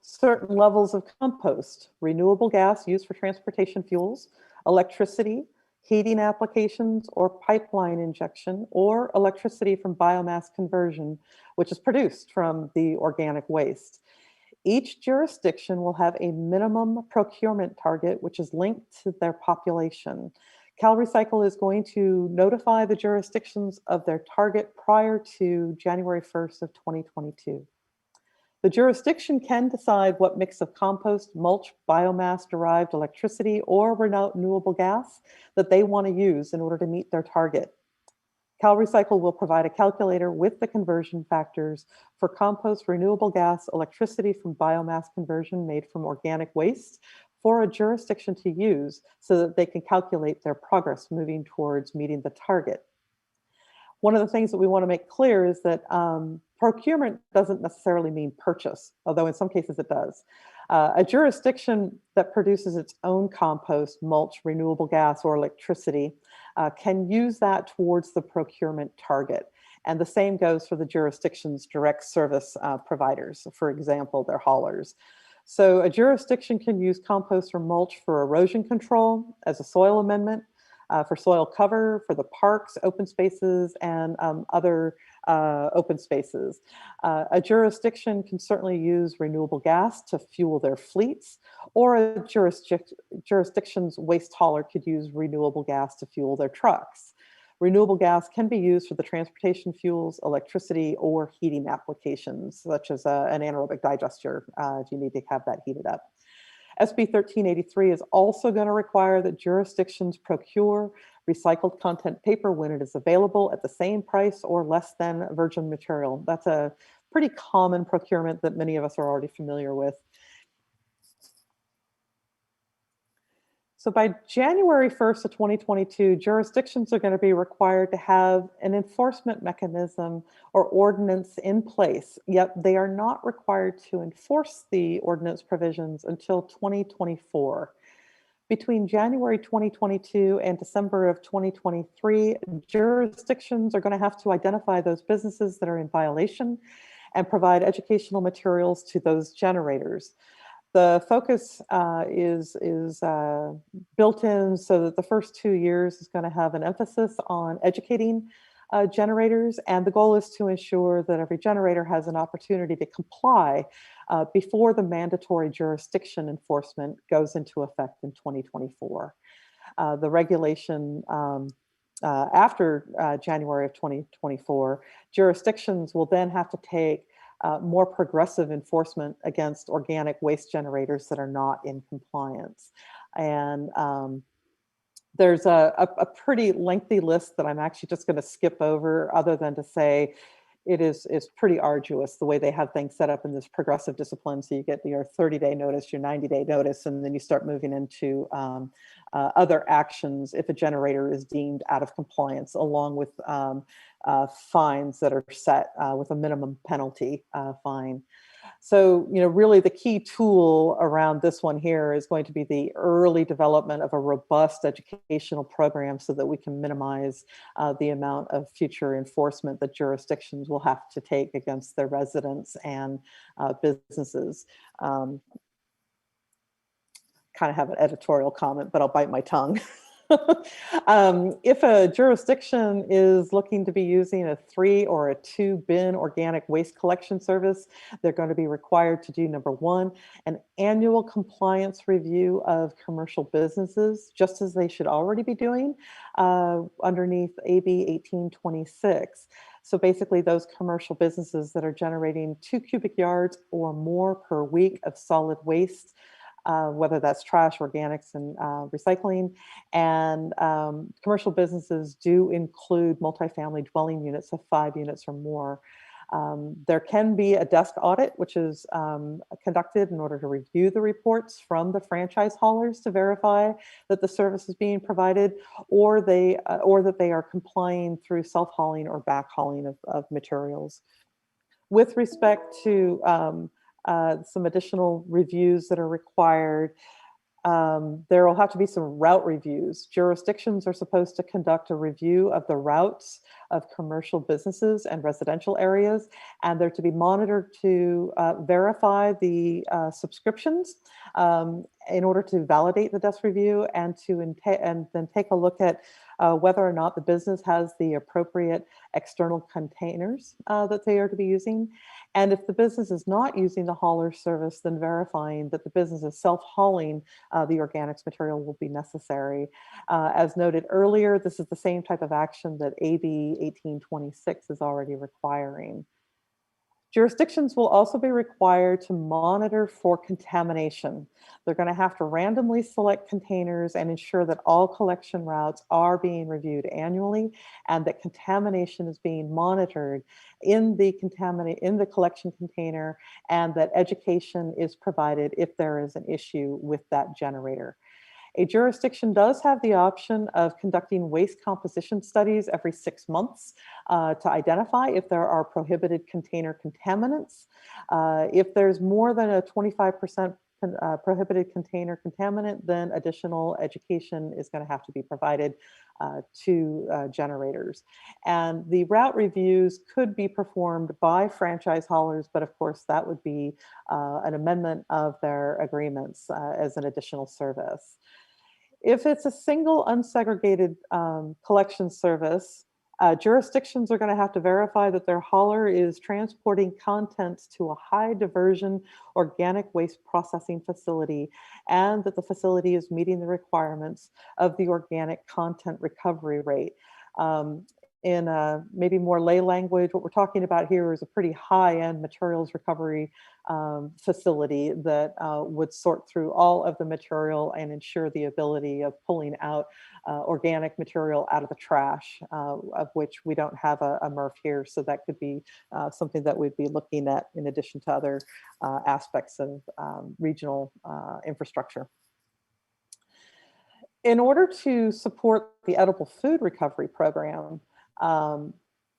certain levels of compost, renewable gas used for transportation fuels, electricity, heating applications, or pipeline injection, or electricity from biomass conversion, which is produced from the organic waste. Each jurisdiction will have a minimum procurement target, which is linked to their population. CalRecycle is going to notify the jurisdictions of their target prior to January 1st of 2022. The jurisdiction can decide what mix of compost, mulch, biomass-derived electricity, or renewable gas that they want to use in order to meet their target. CalRecycle will provide a calculator with the conversion factors for compost, renewable gas, electricity from biomass conversion made from organic waste for a jurisdiction to use so that they can calculate their progress moving towards meeting the target. One of the things that we want to make clear is that procurement doesn't necessarily mean purchase, although in some cases it does. A jurisdiction that produces its own compost, mulch, renewable gas, or electricity can use that towards the procurement target. And the same goes for the jurisdiction's direct service providers, for example, their haulers. So a jurisdiction can use compost or mulch for erosion control as a soil amendment, for soil cover, for the parks, open spaces, and other open spaces. A jurisdiction can certainly use renewable gas to fuel their fleets, or a jurisdiction's waste hauler could use renewable gas to fuel their trucks. Renewable gas can be used for the transportation fuels, electricity, or heating applications, such as an anaerobic digester if you need to have that heated up. SB 1383 is also going to require that jurisdictions procure recycled content paper when it is available at the same price or less than virgin material. That's a pretty common procurement that many of us are already familiar with. So by January 1st of 2022, jurisdictions are going to be required to have an enforcement mechanism or ordinance in place, yet they are not required to enforce the ordinance provisions until 2024. Between January 2022 and December of 2023, jurisdictions are going to have to identify those businesses that are in violation and provide educational materials to those generators. The focus is built in so that the first 2 years is going to have an emphasis on educating generators, and the goal is to ensure that every generator has an opportunity to comply before the mandatory jurisdiction enforcement goes into effect in 2024. The regulation after January of 2024, jurisdictions will then have to take more progressive enforcement against organic waste generators that are not in compliance. And there's a pretty lengthy list that I'm actually just going to skip over, other than to say it is pretty arduous the way they have things set up in this progressive discipline. So you get your 30-day notice, your 90-day notice, and then you start moving into other actions if a generator is deemed out of compliance, along with fines that are set with a minimum penalty fine. So, really the key tool around this one here is going to be the early development of a robust educational program so that we can minimize the amount of future enforcement that jurisdictions will have to take against their residents and businesses. Kind of have an editorial comment, but I'll bite my tongue. If a jurisdiction is looking to be using a 3 or a 2 bin organic waste collection service, they're going to be required to do, number 1, an annual compliance review of commercial businesses, just as they should already be doing underneath AB 1826. So basically those commercial businesses that are generating 2 cubic yards or more per week of solid waste, whether that's trash, organics, and recycling. And commercial businesses do include multifamily dwelling units of 5 units or more. There can be a desk audit, which is conducted in order to review the reports from the franchise haulers to verify that the service is being provided, or that they are complying through self-hauling or backhauling of materials. With respect to some additional reviews that are required, there will have to be some route reviews. Jurisdictions are supposed to conduct a review of the routes of commercial businesses and residential areas, and they're to be monitored to verify the subscriptions in order to validate the desk review, and then take a look at whether or not the business has the appropriate external containers that they are to be using. And if the business is not using the hauler service, then verifying that the business is self-hauling the organics material will be necessary. As noted earlier, this is the same type of action that AB 1826 is already requiring. Jurisdictions will also be required to monitor for contamination. They're going to have to randomly select containers and ensure that all collection routes are being reviewed annually, and that contamination is being monitored in the collection container, and that education is provided if there is an issue with that generator. A jurisdiction does have the option of conducting waste composition studies every 6 months to identify if there are prohibited container contaminants. If there's more than a 25% prohibited container contaminant, then additional education is going to have to be provided to generators. And the route reviews could be performed by franchise haulers, but of course that would be an amendment of their agreements as an additional service. If it's a single unsegregated collection service, jurisdictions are going to have to verify that their hauler is transporting contents to a high diversion organic waste processing facility, and that the facility is meeting the requirements of the organic content recovery rate. In maybe more lay language, what we're talking about here is a pretty high-end materials recovery facility that would sort through all of the material and ensure the ability of pulling out organic material out of the trash, of which we don't have a MRF here. So that could be something that we'd be looking at in addition to other aspects of regional infrastructure. In order to support the edible food recovery program,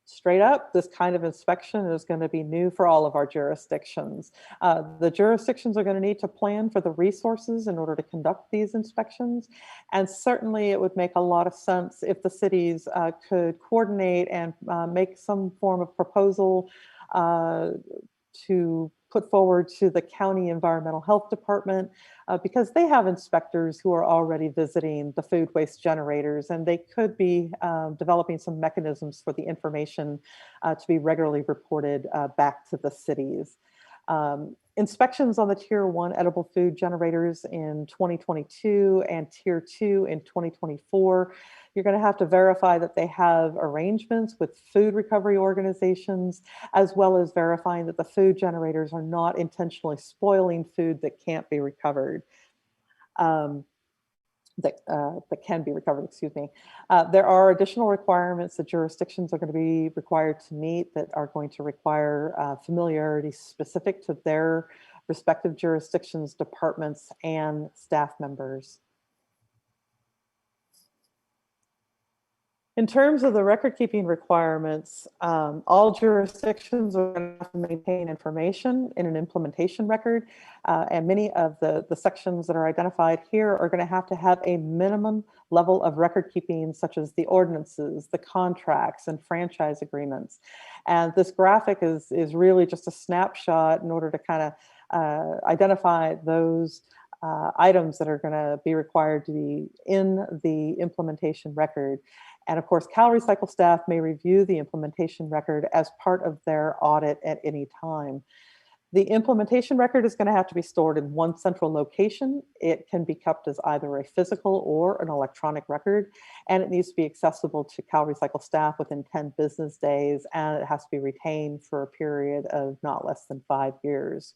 straight up, this kind of inspection is going to be new for all of our jurisdictions. The jurisdictions are going to need to plan for the resources in order to conduct these inspections. And certainly it would make a lot of sense if the cities could coordinate and make some form of proposal to put forward to the county environmental health department, because they have inspectors who are already visiting the food waste generators, and they could be developing some mechanisms for the information to be regularly reported back to the cities. Inspections on the Tier 1 edible food generators in 2022 and Tier 2 in 2024. You're going to have to verify that they have arrangements with food recovery organizations, as well as verifying that the food generators are not intentionally spoiling food that can't be recovered. That can be recovered, excuse me. There are additional requirements that jurisdictions are going to be required to meet that are going to require familiarity specific to their respective jurisdictions, departments, and staff members. In terms of the record-keeping requirements, all jurisdictions are going to have to maintain information in an implementation record, and many of the sections that are identified here are going to have a minimum level of record-keeping, such as the ordinances, the contracts, and franchise agreements. And this graphic is really just a snapshot in order to kind of identify those items that are going to be required to be in the implementation record. And of course, CalRecycle staff may review the implementation record as part of their audit at any time. The implementation record is going to have to be stored in one central location. It can be kept as either a physical or an electronic record, and it needs to be accessible to CalRecycle staff within 10 business days, and it has to be retained for a period of not less than 5 years.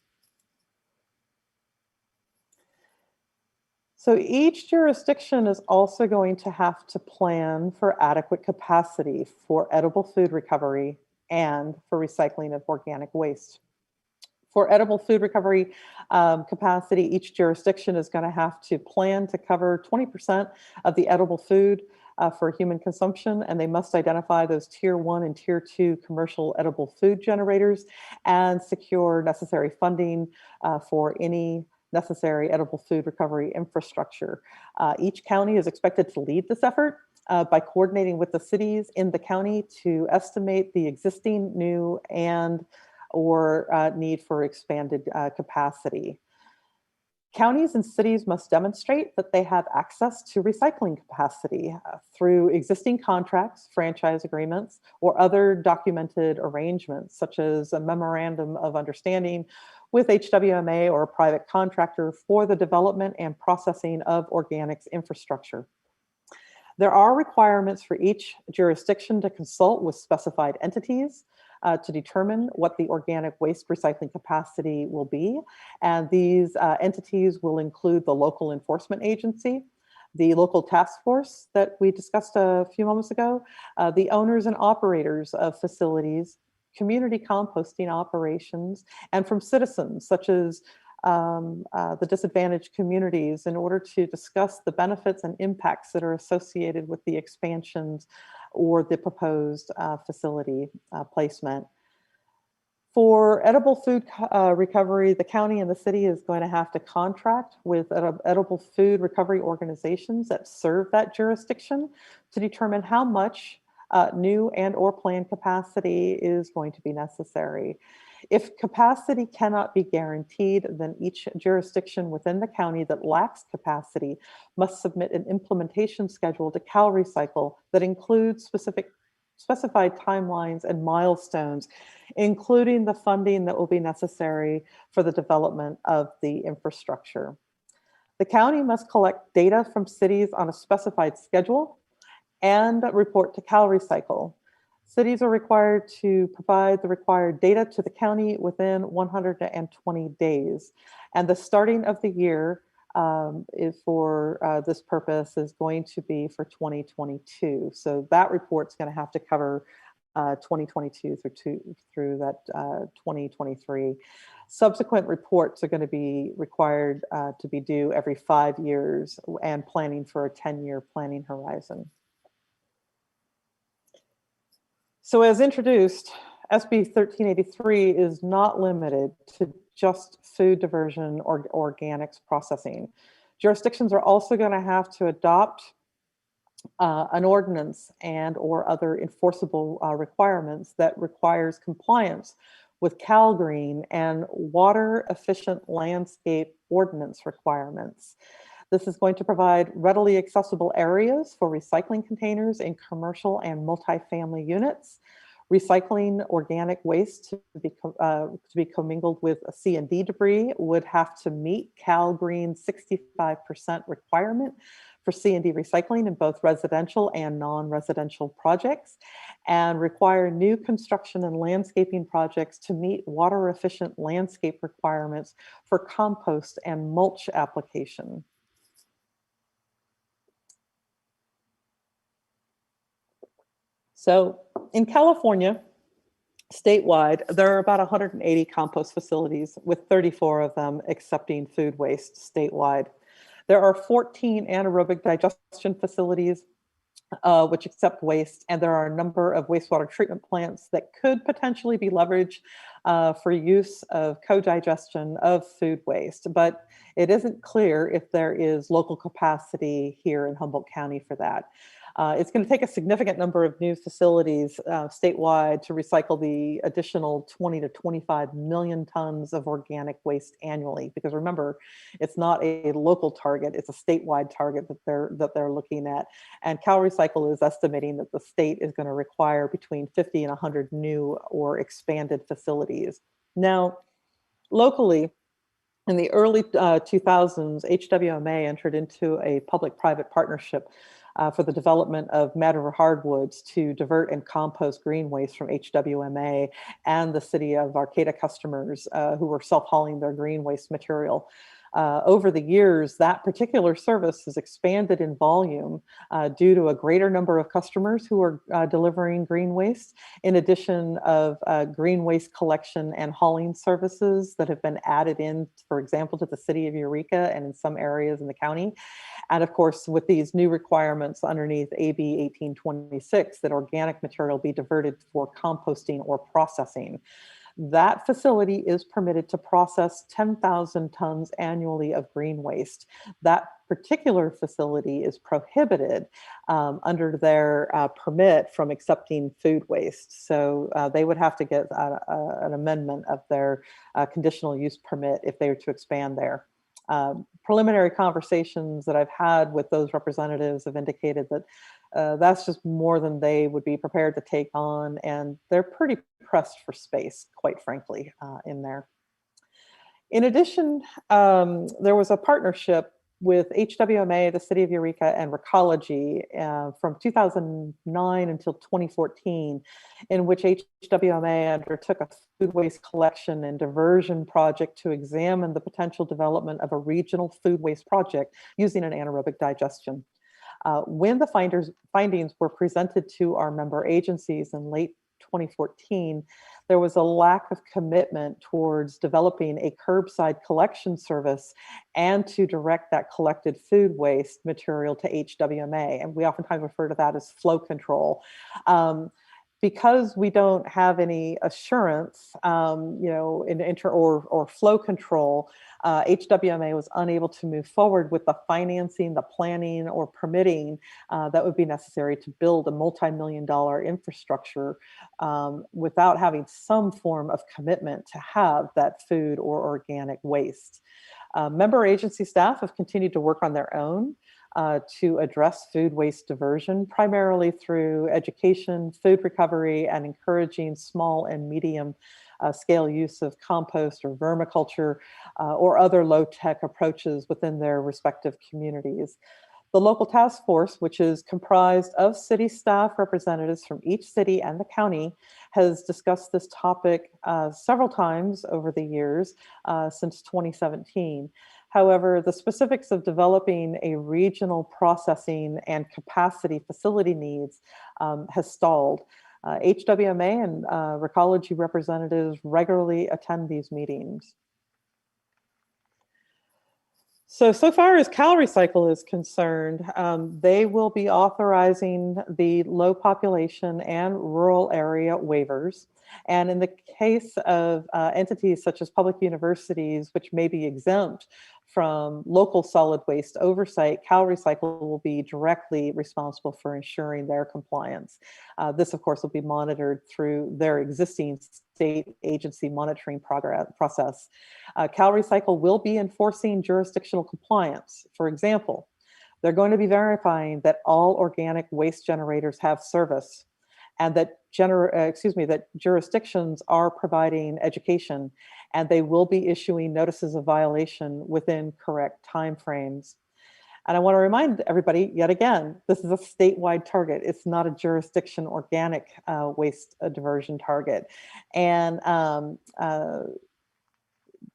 So each jurisdiction is also going to have to plan for adequate capacity for edible food recovery and for recycling of organic waste. For edible food recovery capacity, each jurisdiction is going to have to plan to cover 20% of the edible food for human consumption, and they must identify those tier 1 and tier 2 commercial edible food generators and secure necessary funding for any necessary edible food recovery infrastructure. Each county is expected to lead this effort by coordinating with the cities in the county to estimate the existing, new, and or need for expanded capacity. Counties and cities must demonstrate that they have access to recycling capacity through existing contracts, franchise agreements, or other documented arrangements, such as a memorandum of understanding with HWMA or a private contractor for the development and processing of organics infrastructure. There are requirements for each jurisdiction to consult with specified entities to determine what the organic waste recycling capacity will be. And these entities will include the local enforcement agency, the local task force that we discussed a few moments ago, the owners and operators of facilities, community composting operations, and from citizens such as the disadvantaged communities in order to discuss the benefits and impacts that are associated with the expansions or the proposed facility placement. For edible food recovery, the county and the city is going to have to contract with edible food recovery organizations that serve that jurisdiction to determine how much new and or planned capacity is going to be necessary. If capacity cannot be guaranteed, then each jurisdiction within the county that lacks capacity must submit an implementation schedule to CalRecycle that includes specified timelines and milestones, including the funding that will be necessary for the development of the infrastructure. The county must collect data from cities on a specified schedule and report to CalRecycle. Cities are required to provide the required data to the county within 120 days. And the starting of the year for this purpose is going to be for 2022. So that report's going to have to cover 2022 through that 2023. Subsequent reports are going to be required to be due every 5 years and planning for a 10-year planning horizon. So as introduced, SB 1383 is not limited to just food diversion or organics processing. Jurisdictions are also going to have to adopt an ordinance and or other enforceable requirements that requires compliance with CalGreen and water efficient landscape ordinance requirements. This is going to provide readily accessible areas for recycling containers in commercial and multifamily units. Recycling organic waste to be commingled with C&D debris would have to meet CalGreen's 65% requirement for C&D recycling in both residential and non-residential projects, and require new construction and landscaping projects to meet water efficient landscape requirements for compost and mulch application. So in California, statewide, there are about 180 compost facilities, with 34 of them accepting food waste statewide. There are 14 anaerobic digestion facilities which accept waste, and there are a number of wastewater treatment plants that could potentially be leveraged for use of co-digestion of food waste, but it isn't clear if there is local capacity here in Humboldt County for that. It's going to take a significant number of new facilities statewide to recycle the additional 20 to 25 million tons of organic waste annually. Because remember, it's not a local target; it's a statewide target that they're looking at. And CalRecycle is estimating that the state is going to require between 50 and 100 new or expanded facilities. Now, locally, in the early 2000s, HWMA entered into a public-private partnership for the development of Madera hardwoods to divert and compost green waste from HWMA and the city of Arcata customers who were self-hauling their green waste material. Over the years, that particular service has expanded in volume due to a greater number of customers who are delivering green waste, in addition of green waste collection and hauling services that have been added in, for example, to the city of Eureka and in some areas in the county. And of course, with these new requirements underneath AB 1826, that organic material be diverted for composting or processing. That facility is permitted to process 10,000 tons annually of green waste. That particular facility is prohibited under their permit from accepting food waste. So they would have to get an amendment of their conditional use permit if they were to expand there. Preliminary conversations that I've had with those representatives have indicated that that's just more than they would be prepared to take on, and they're pretty pressed for space, quite frankly, in there. In addition, there was a partnership with HWMA, the City of Eureka, and Recology from 2009 until 2014, in which HWMA undertook a food waste collection and diversion project to examine the potential development of a regional food waste project using an anaerobic digestion. When the findings were presented to our member agencies in late 2014, there was a lack of commitment towards developing a curbside collection service and to direct that collected food waste material to HWMA. And we oftentimes refer to that as flow control. Because we don't have any assurance, in or flow control, HWMA was unable to move forward with the financing, the planning, or permitting that would be necessary to build a multi-million-dollar infrastructure without having some form of commitment to have that food or organic waste. Member agency staff have continued to work on their own to address food waste diversion, primarily through education, food recovery, and encouraging small and medium scale use of compost or vermiculture or other low-tech approaches within their respective communities. The local task force, which is comprised of city staff representatives from each city and the county, has discussed this topic several times over the years since 2017. However, the specifics of developing a regional processing and capacity facility needs has stalled. HWMA and Recology representatives regularly attend these meetings. So far as CalRecycle is concerned, they will be authorizing the low population and rural area waivers. And in the case of entities such as public universities, which may be exempt from local solid waste oversight, CalRecycle will be directly responsible for ensuring their compliance. This, of course, will be monitored through their existing state agency monitoring process. CalRecycle will be enforcing jurisdictional compliance. For example, they're going to be verifying that all organic waste generators have service, and that that jurisdictions are providing education, and they will be issuing notices of violation within correct timeframes. And I want to remind everybody, yet again, this is a statewide target. It's not a jurisdiction organic waste diversion target. And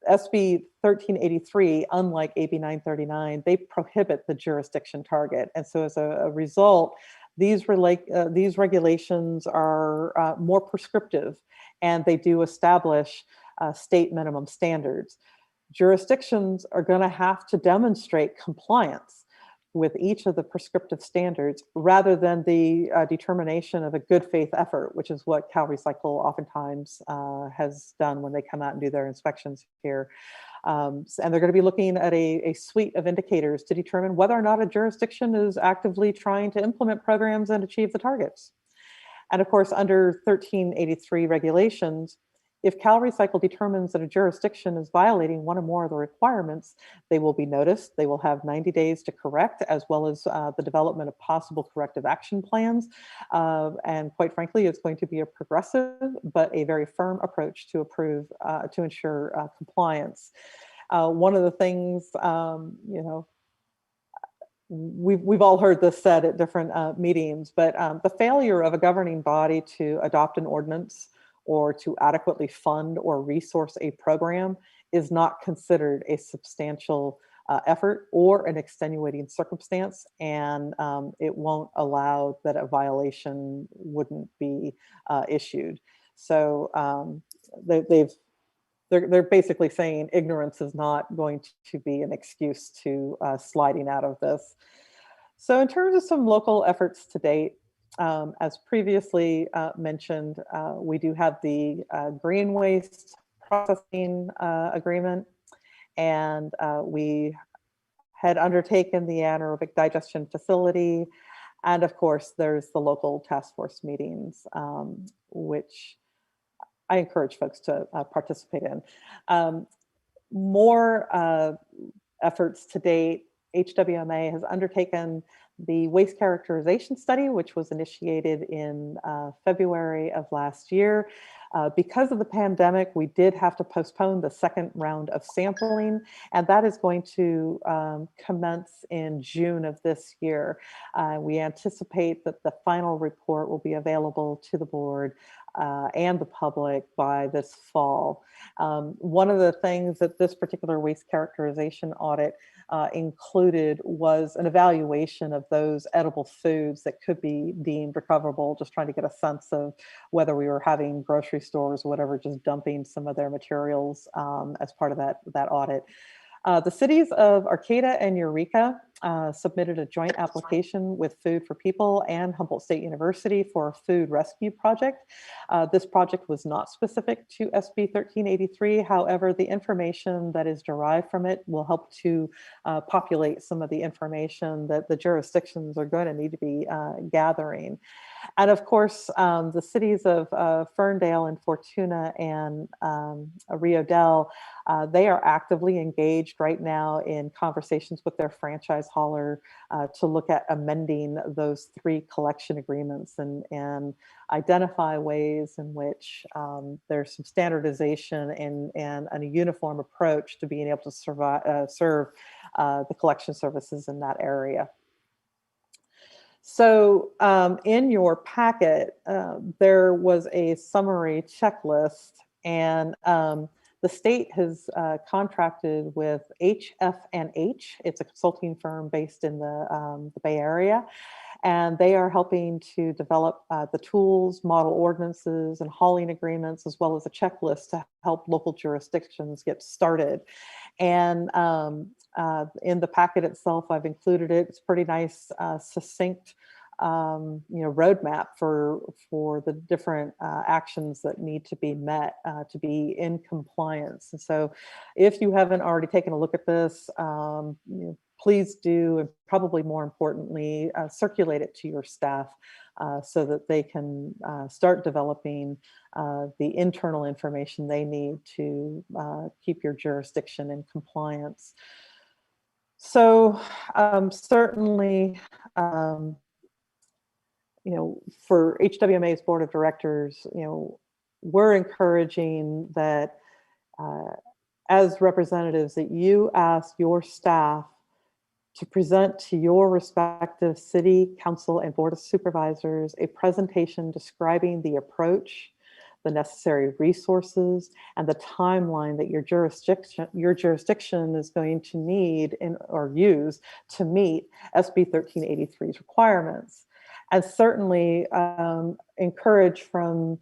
SB 1383, unlike AB 939, they prohibit the jurisdiction target. And so as a result, these regulations are more prescriptive, and they do establish state minimum standards. Jurisdictions are going to have to demonstrate compliance with each of the prescriptive standards rather than the determination of a good faith effort, which is what CalRecycle oftentimes has done when they come out and do their inspections here. And they're going to be looking at a suite of indicators to determine whether or not a jurisdiction is actively trying to implement programs and achieve the targets. And of course, under 1383 regulations, if CalRecycle determines that a jurisdiction is violating one or more of the requirements, they will be noticed. They will have 90 days to correct, as well as the development of possible corrective action plans. And quite frankly, it's going to be a progressive, but a very firm approach to ensure compliance. One of the things, we've all heard this said at different meetings, but the failure of a governing body to adopt an ordinance or to adequately fund or resource a program is not considered a substantial effort or an extenuating circumstance, and it won't allow that a violation wouldn't be issued. So they're basically saying ignorance is not going to be an excuse to sliding out of this. So in terms of some local efforts to date, as previously mentioned, we do have the green waste processing agreement, and we had undertaken the anaerobic digestion facility. And of course, there's the local task force meetings, which I encourage folks to participate in. More efforts to date, HWMA has undertaken the waste characterization study, which was initiated in February of last year. Because of the pandemic, we did have to postpone the second round of sampling, and that is going to commence in June of this year. We anticipate that the final report will be available to the board and the public by this fall. One of the things that this particular waste characterization audit included was an evaluation of those edible foods that could be deemed recoverable, just trying to get a sense of whether we were having grocery stores or whatever just dumping some of their materials as part of that audit. The cities of Arcata and Eureka submitted a joint application with Food for People and Humboldt State University for a food rescue project. This project was not specific to SB 1383. However, the information that is derived from it will help to populate some of the information that the jurisdictions are going to need to be gathering. And of course, the cities of Ferndale and Fortuna and Rio Dell, they are actively engaged right now in conversations with their franchise hauler to look at amending those 3 collection agreements and identify ways in which there's some standardization and a uniform approach to being able to serve the collection services in that area. So in your packet, there was a summary checklist, and the state has contracted with HF&H. It's a consulting firm based in the Bay Area, and they are helping to develop the tools, model ordinances, and hauling agreements, as well as a checklist to help local jurisdictions get started. And in the packet itself, I've included it. It's pretty nice, succinct, roadmap for the different actions that need to be met to be in compliance. And so, if you haven't already taken a look at this, please do, and probably more importantly, circulate it to your staff so that they can start developing the internal information they need to keep your jurisdiction in compliance. So certainly, for HWMA's board of directors, we're encouraging that as representatives that you ask your staff to present to your respective city council and board of supervisors a presentation describing the approach, the necessary resources, and the timeline that your jurisdiction is going to need or use to meet SB 1383's requirements. And certainly encourage from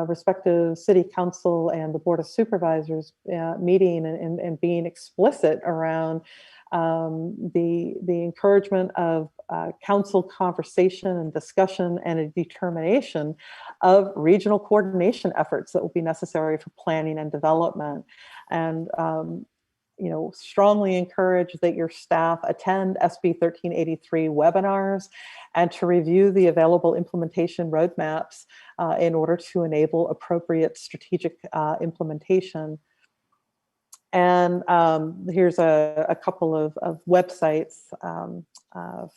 respective city council and the board of supervisors meeting and being explicit around the encouragement of council conversation and discussion and a determination of regional coordination efforts that will be necessary for planning and development. And strongly encourage that your staff attend SB 1383 webinars and to review the available implementation roadmaps in order to enable appropriate strategic implementation. And here's a couple of websites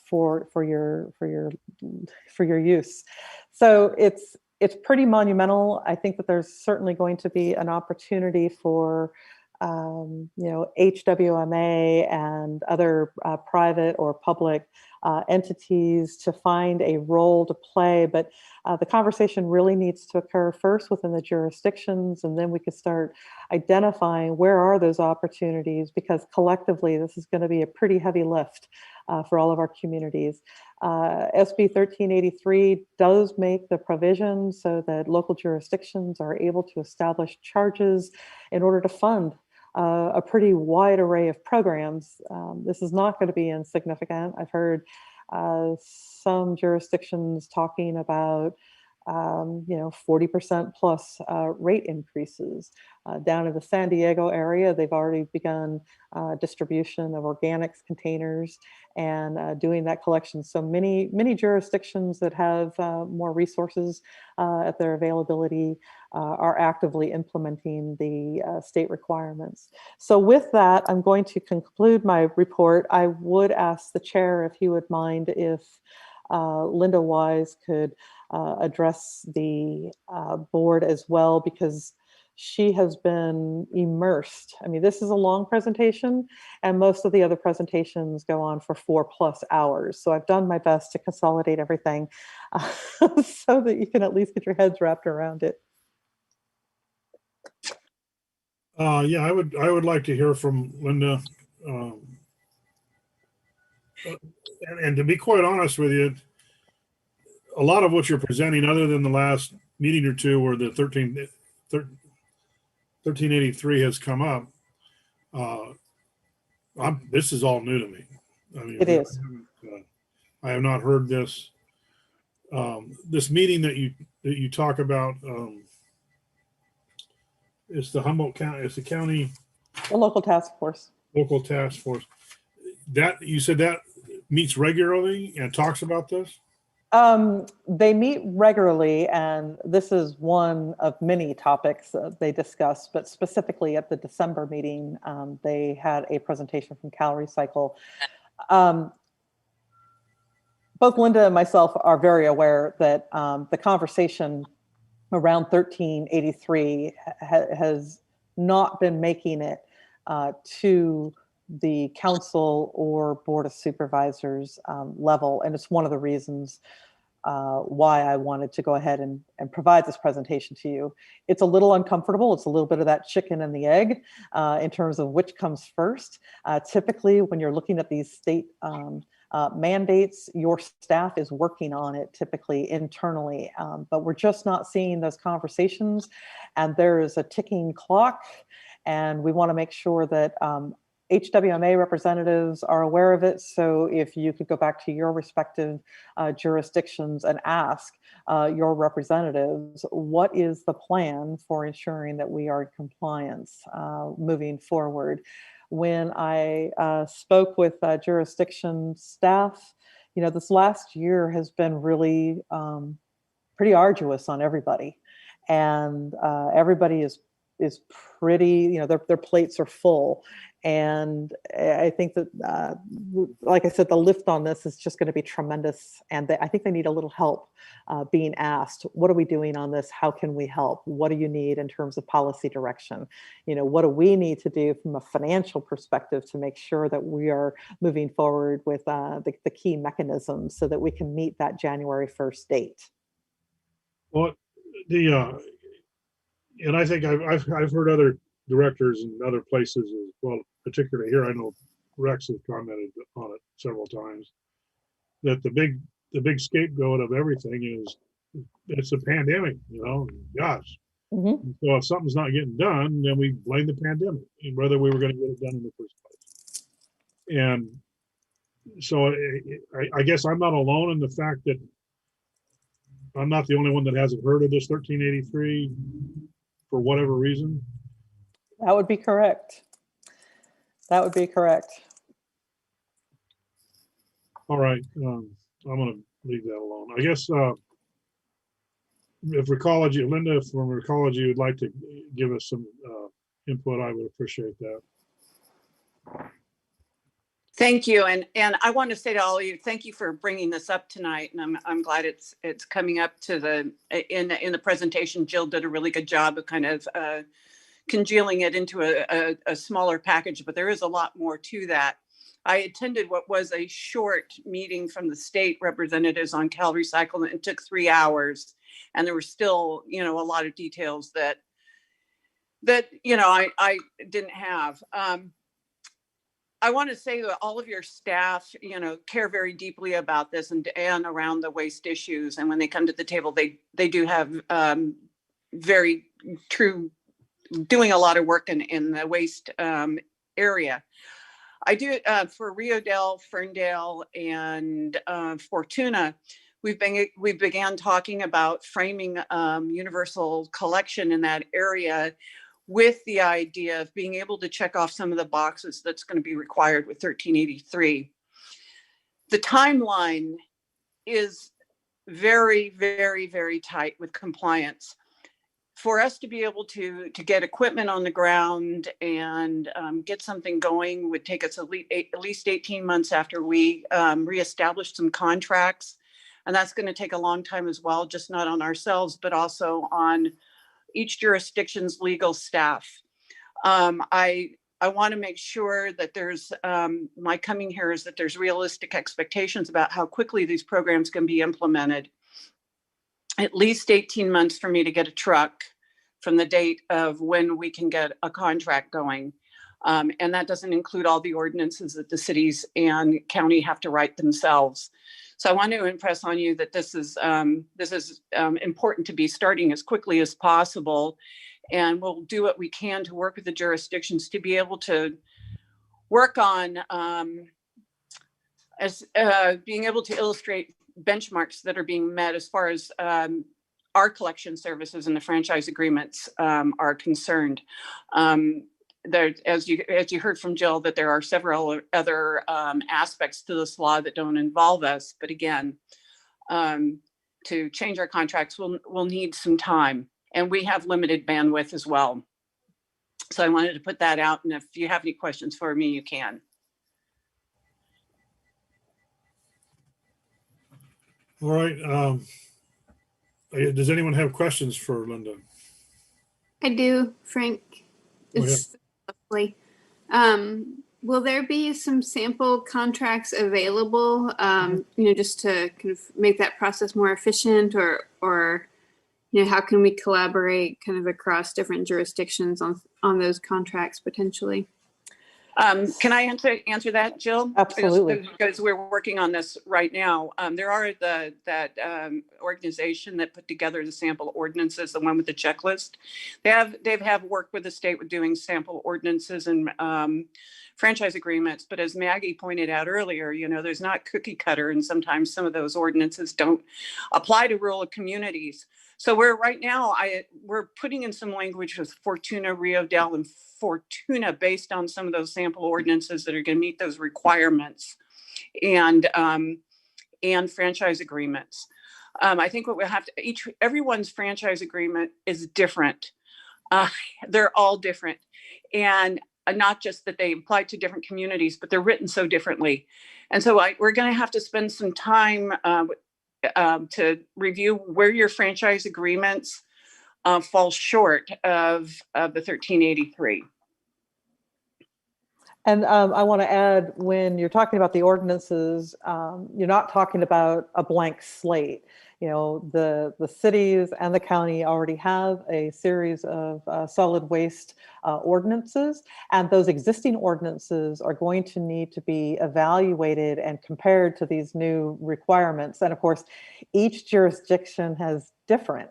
for your use. So it's pretty monumental. I think that there's certainly going to be an opportunity for HWMA and other private or public entities to find a role to play. But the conversation really needs to occur first within the jurisdictions, and then we can start identifying where are those opportunities, because collectively this is going to be a pretty heavy lift for all of our communities. SB 1383 does make the provision so that local jurisdictions are able to establish charges in order to fund a pretty wide array of programs. This is not going to be insignificant. I've heard some jurisdictions talking about 40% plus rate increases. Down in the San Diego area, they've already begun distribution of organics containers and doing that collection. So many jurisdictions that have more resources at their availability are actively implementing the state requirements. So with that, I'm going to conclude my report. I would ask the chair if he would mind if Linda Wise could address the board as well, because she has been immersed. I mean, this is a long presentation, and most of the other presentations go on for 4+ hours. So I've done my best to consolidate everything so that you can at least get your heads wrapped around it. Yeah, I would like to hear from Linda. And to be quite honest with you, a lot of what you're presenting, other than the last meeting or two where the 1383 has come up, this is all new to me. I mean, It is. I have not heard this. This meeting that you talk about, it's the Humboldt County, it's the county, The local task force. local task force. That you said that meets regularly and talks about this? They meet regularly, and this is one of many topics they discuss, but specifically at the December meeting, they had a presentation from Cal Recycle. Both Linda and myself are very aware that the conversation around 1383 has not been making it to the council or board of supervisors level. And it's one of the reasons why I wanted to go ahead and provide this presentation to you. It's a little uncomfortable. It's a little bit of that chicken and the egg in terms of which comes first. Typically, when you're looking at these state mandates, your staff is working on it typically internally, but we're just not seeing those conversations, and there is a ticking clock, and we want to make sure that HWMA representatives are aware of it. So if you could go back to your respective jurisdictions and ask your representatives, what is the plan for ensuring that we are in compliance moving forward? When I spoke with jurisdiction staff, this last year has been really pretty arduous on everybody, and everybody is pretty, their plates are full. And I think that, like I said, the lift on this is just going to be tremendous. And I think they need a little help being asked, what are we doing on this? How can we help? What do you need in terms of policy direction? What do we need to do from a financial perspective to make sure that we are moving forward with the key mechanisms so that we can meet that January 1st date? Well, and I think I've heard other directors in other places as well, particularly here. I know Rex has commented on it several times, that the big scapegoat of everything is it's a pandemic, gosh. Mm-hmm. So if something's not getting done, then we blame the pandemic and whether we were going to get it done in the first place. And so I guess I'm not alone in the fact that I'm not the only one that hasn't heard of this 1383 for whatever reason. That would be correct. That would be correct. All right. I'm going to leave that alone. I guess if Recology, Linda from Recology would like to give us some input, I would appreciate that. Thank you, and I want to say to all of you, thank you for bringing this up tonight, and I'm glad it's coming up to in the presentation. Jill did a really good job of kind of congealing it into a smaller package, but there is a lot more to that. I attended what was a short meeting from the state representatives on Cal Recycle, and it took 3 hours. And there were still, you know, a lot of details that you know, I didn't have. I want to say that all of your staff, you know, care very deeply about this and around the waste issues. And when they come to the table, they do have very true, doing a lot of work in the waste area. I do it for Rio Dell, Ferndale, and Fortuna. We began talking about framing universal collection in that area, with the idea of being able to check off some of the boxes that's going to be required with 1383. The timeline is very, very, very tight with compliance. For us to be able to get equipment on the ground and get something going would take us at least 18 months after we reestablish some contracts. And that's going to take a long time as well, just not on ourselves, but also on each jurisdiction's legal staff. I want to make sure that there's, my coming here is that there's realistic expectations about how quickly these programs can be implemented. At least 18 months for me to get a truck from the date of when we can get a contract going. And that doesn't include all the ordinances that the cities and county have to write themselves. So I want to impress on you that this is important to be starting as quickly as possible. And we'll do what we can to work with the jurisdictions to be able to work on being able to illustrate benchmarks that are being met as far as our collection services and the franchise agreements are concerned. There, as you heard from Jill, that there are several other aspects to this law that don't involve us. But again, to change our contracts, we'll need some time, and we have limited bandwidth as well. So I wanted to put that out, and if you have any questions for me, you can. All right. Does anyone have questions for Linda? I do, Frank. Go ahead. It's lovely. Will there be some sample contracts available, you know, just to kind of make that process more efficient, or you know, how can we collaborate kind of across different jurisdictions on those contracts potentially? Can I answer that, Jill? Absolutely. Because we're working on this right now. There are that organization that put together the sample ordinances, the one with the checklist. They've worked with the state with doing sample ordinances and franchise agreements. But as Maggie pointed out earlier, you know, there's not cookie cutter, and sometimes some of those ordinances don't apply to rural communities. So we're putting in some language with Fortuna, Rio Dell, and Fortuna based on some of those sample ordinances that are going to meet those requirements, and franchise agreements. I think what we'll have to everyone's franchise agreement is different. They're all different, and not just that they apply to different communities, but they're written so differently. And so we're going to have to spend some time to review where your franchise agreements fall short of the 1383. And I want to add, when you're talking about the ordinances, you're not talking about a blank slate. You know, the cities and the county already have a series of solid waste ordinances, and those existing ordinances are going to need to be evaluated and compared to these new requirements. And of course, each jurisdiction has different.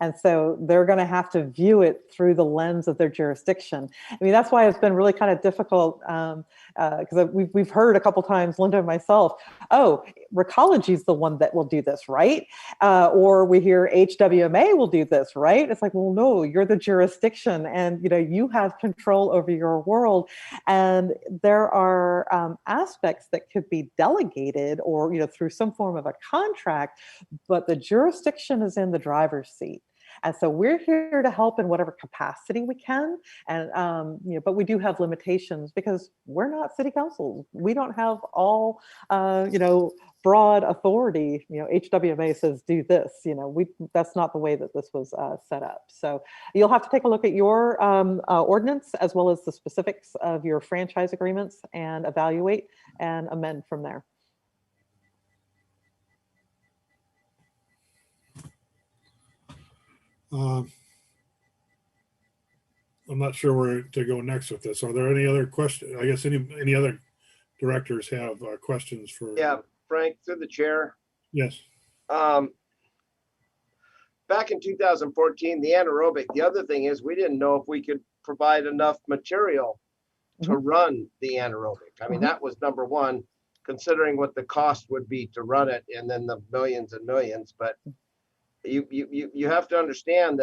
And so they're going to have to view it through the lens of their jurisdiction. I mean, that's why it's been really kind of difficult, because we've heard a couple times, Linda and myself, oh, Recology is the one that will do this, right? Or we hear HWMA will do this, right? It's like, well, no, you're the jurisdiction, and you know, you have control over your world. And there are aspects that could be delegated, or you know, through some form of a contract, but the jurisdiction is in the driver's seat. And so we're here to help in whatever capacity we can. And, but we do have limitations because we're not city councils. We don't have all, broad authority. HWMA says do this. That's not the way that this was set up. So you'll have to take a look at your ordinance as well as the specifics of your franchise agreements and evaluate and amend from there. I'm not sure where to go next with this. Are there any other questions? I guess any other directors have questions for? Yeah, Frank, through the chair. Yes. Back in 2014, the anaerobic, the other thing is we didn't know if we could provide enough material to run the anaerobic. I mean, that was number one, considering what the cost would be to run it and then the millions and millions. But you have to understand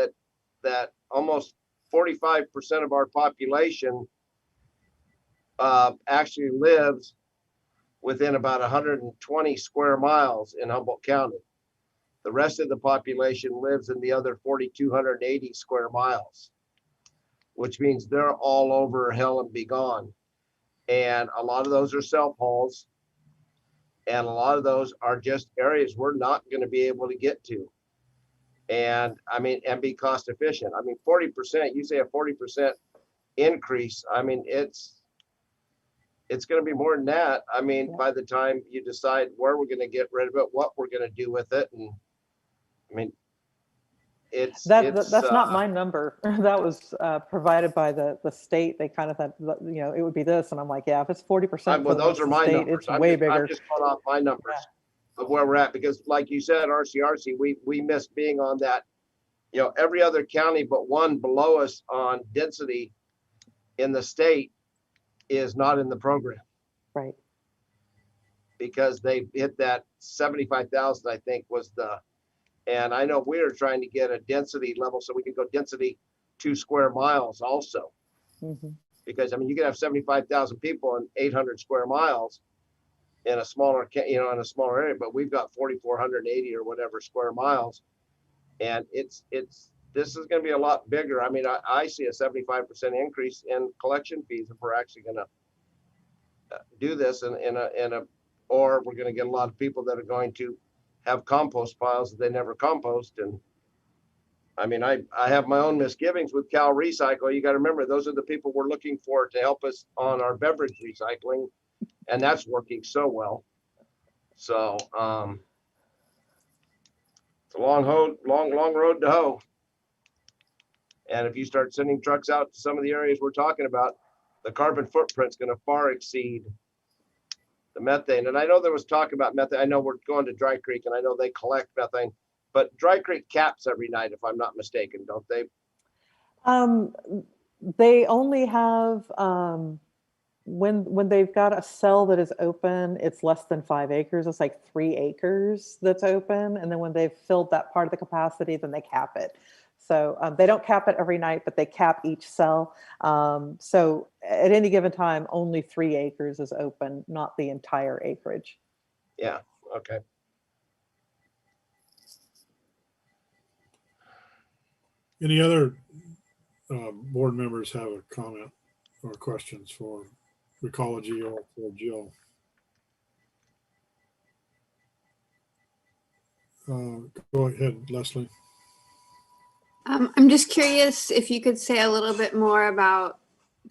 that almost 45% of our population actually lives within about 120 square miles in Humboldt County. The rest of the population lives in the other 4,280 square miles, which means they're all over hell and be gone. And a lot of those are self-hauls. And a lot of those are just areas we're not going to be able to get to. And I mean, and be cost efficient. I mean, 40%, you say a 40% increase. I mean, it's going to be more than that. I mean, by the time you decide where we're going to get rid of it, what we're going to do with it. And I mean, that's not my number. That was provided by the state. They kind of thought, it would be this. And I'm like, yeah, if it's 40%, well, those are my numbers. It's way bigger. I'm just going off my numbers of where we're at, because like you said, RCRC, we missed being on that, every other county but one below us on density in the state is not in the program. Right. Because they hit that 75,000, I think was and I know we are trying to get a density level so we can go density 2 square miles also. Because I mean, you can have 75,000 people in 800 square miles in a smaller, in a smaller area, but we've got 4,480 or whatever square miles. And this is going to be a lot bigger. I mean, I see a 75% increase in collection fees if we're actually going to do this or we're going to get a lot of people that are going to have compost piles that they never compost. And I mean, I have my own misgivings with Cal Recycle. You got to remember, those are the people we're looking for to help us on our beverage recycling. And that's working so well. So it's a long road to hoe. And if you start sending trucks out to some of the areas we're talking about, the carbon footprint's going to far exceed the methane. And I know there was talk about methane. I know we're going to Dry Creek and I know they collect methane, but Dry Creek caps every night, if I'm not mistaken, don't they? They only have, when they've got a cell that is open, it's less than 5 acres. It's like 3 acres that's open. And then when they've filled that part of the capacity, then they cap it. So they don't cap it every night, but they cap each cell. So at any given time, only 3 acres is open, not the entire acreage. Yeah, okay. Any other board members have a comment or questions for Recology or for Jill? Go ahead, Leslie. I'm just curious if you could say a little bit more about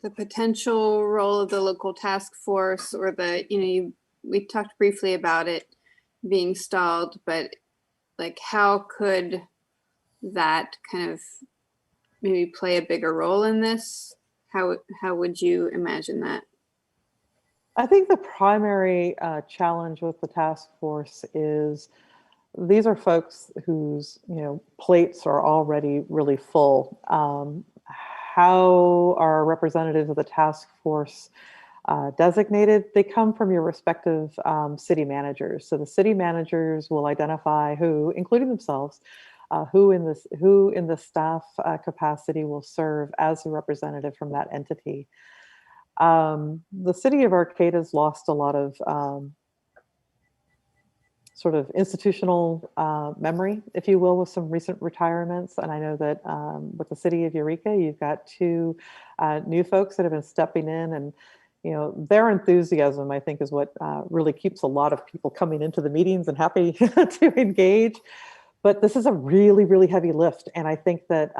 the potential role of the local task force, or we talked briefly about it being stalled, but like how could that kind of maybe play a bigger role in this? How would you imagine that? I think the primary challenge with the task force is these are folks whose plates are already really full. How are representatives of the task force designated? They come from your respective city managers. So the city managers will identify who, including themselves, who in the staff capacity will serve as a representative from that entity. The city of Arcata's lost a lot of sort of institutional memory, if you will, with some recent retirements. And I know that with the city of Eureka, you've got two new folks that have been stepping in, and their enthusiasm, I think, is what really keeps a lot of people coming into the meetings and happy to engage. But this is a really, really heavy lift. And I think that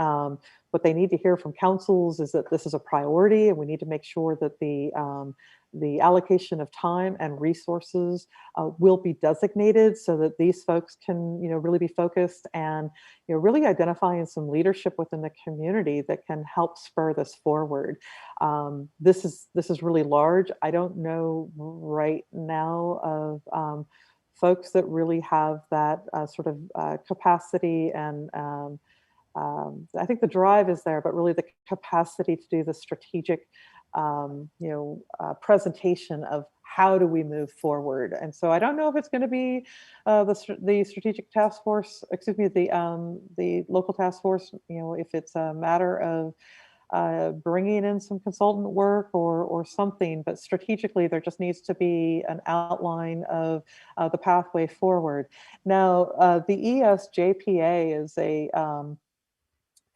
what they need to hear from councils is that this is a priority, and we need to make sure that the allocation of time and resources will be designated so that these folks can, really be focused and, really identifying some leadership within the community that can help spur this forward. This is really large. I don't know right now of folks that really have that sort of capacity, and I think the drive is there, but really the capacity to do the strategic presentation of how do we move forward. And so I don't know if it's going to be the strategic task force, excuse me, the local task force, if it's a matter of bringing in some consultant work or something, but strategically there just needs to be an outline of the pathway forward. Now, the ESJPA is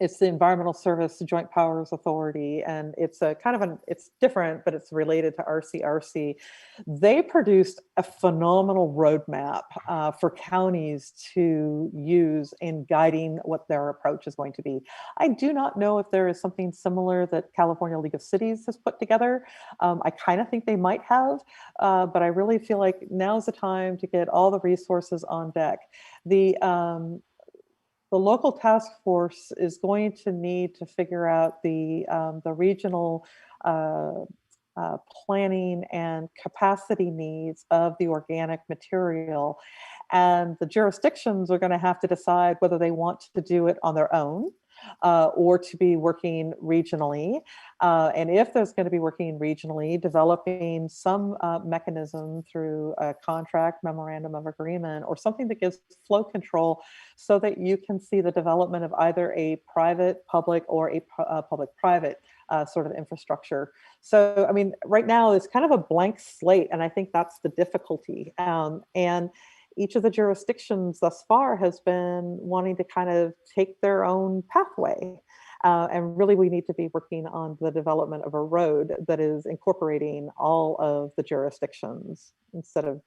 it's the Environmental Service Joint Powers Authority, and it's a kind of it's different, but it's related to RCRC. They produced a phenomenal roadmap for counties to use in guiding what their approach is going to be. I do not know if there is something similar that California League of Cities has put together. I kind of think they might have, but I really feel like now's the time to get all the resources on deck. The local task force is going to need to figure out the regional planning and capacity needs of the organic material. And the jurisdictions are going to have to decide whether they want to do it on their own or to be working regionally. And if there's going to be working regionally, developing some mechanism through a contract, memorandum of agreement, or something that gives flow control so that you can see the development of either a private, public, or a public-private sort of infrastructure. So, I mean, right now it's kind of a blank slate, and I think that's the difficulty. And each of the jurisdictions thus far has been wanting to kind of take their own pathway. And really, we need to be working on the development of a road that is incorporating all of the jurisdictions instead of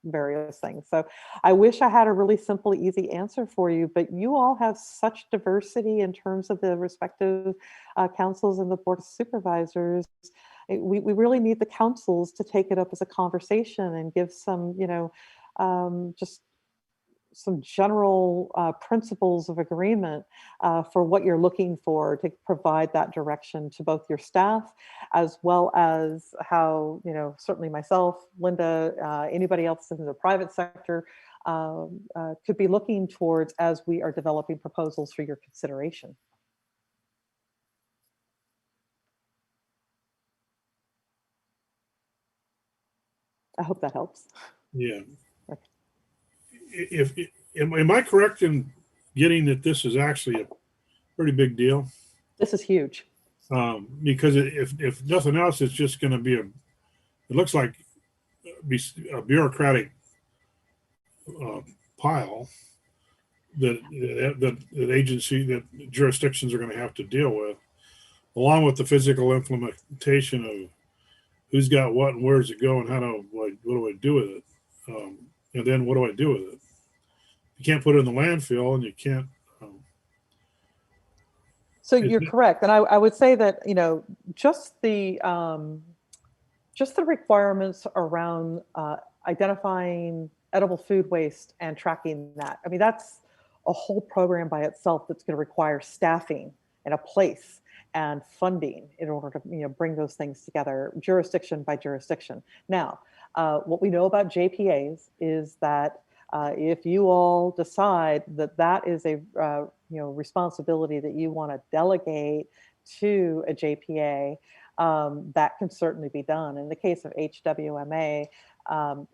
various things. So I wish I had a really simple, easy answer for you, but you all have such diversity in terms of the respective councils and the board of supervisors. We really need the councils to take it up as a conversation and give some, just some general principles of agreement for what you're looking for to provide that direction to both your staff, as well as how, certainly myself, Linda, anybody else in the private sector could be looking towards as we are developing proposals for your consideration. I hope that helps. Yeah. Am I correct in getting that this is actually a pretty big deal? This is huge. Because if nothing else, it's just going to be it looks like a bureaucratic pile that agency, that jurisdictions are going to have to deal with, along with the physical implementation of who's got what and where's it go and what do I do with it? And then what do I do with it? You can't put it in the landfill, and you can't. So you're correct, and I would say that just the requirements around identifying edible food waste and tracking that. I mean, that's a whole program by itself that's going to require staffing and a place and funding in order to bring those things together, jurisdiction by jurisdiction. Now, what we know about JPAs is that if you all decide that that is a responsibility that you want to delegate to a JPA, that can certainly be done. In the case of HWMA,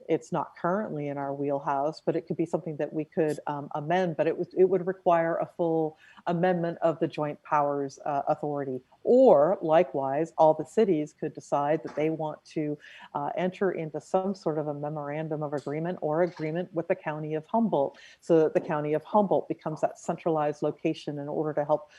It's not currently in our wheelhouse, but it could be something that we could amend, but it would require a full amendment of the Joint Powers Authority. Or likewise, all the cities could decide that they want to enter into some sort of a memorandum of agreement or agreement with the County of Humboldt, so that the County of Humboldt becomes that centralized location in order to help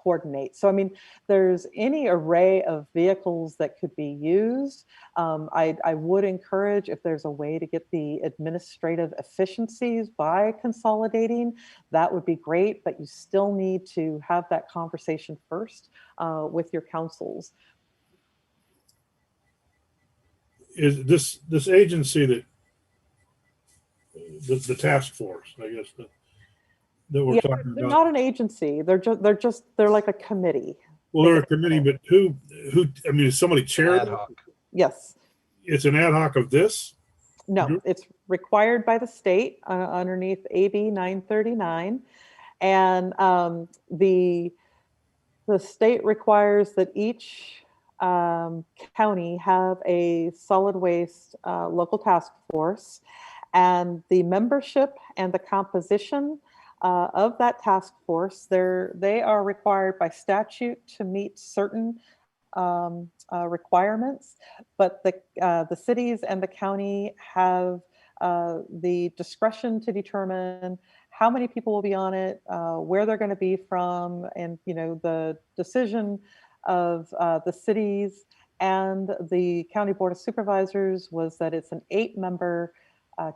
coordinate. So, I mean, there's any array of vehicles that could be used. I would encourage, if there's a way to get the administrative efficiencies by consolidating, that would be great, but you still need to have that conversation first with your councils. Is this agency that the task force, I guess, that we're talking They're about? not an agency. They're like a committee. Well, they're a committee, but who, I mean, is somebody chair? Ad hoc. Yes. It's an ad hoc of this? No, it's required by the state underneath AB 939. And the state requires that each county have a solid waste local task force, and the membership and the composition of that task force, they are required by statute to meet certain requirements, but the cities and the county have the discretion to determine how many people will be on it, where they're going to be from, and the decision of the cities and the County Board of Supervisors was that it's an 8-member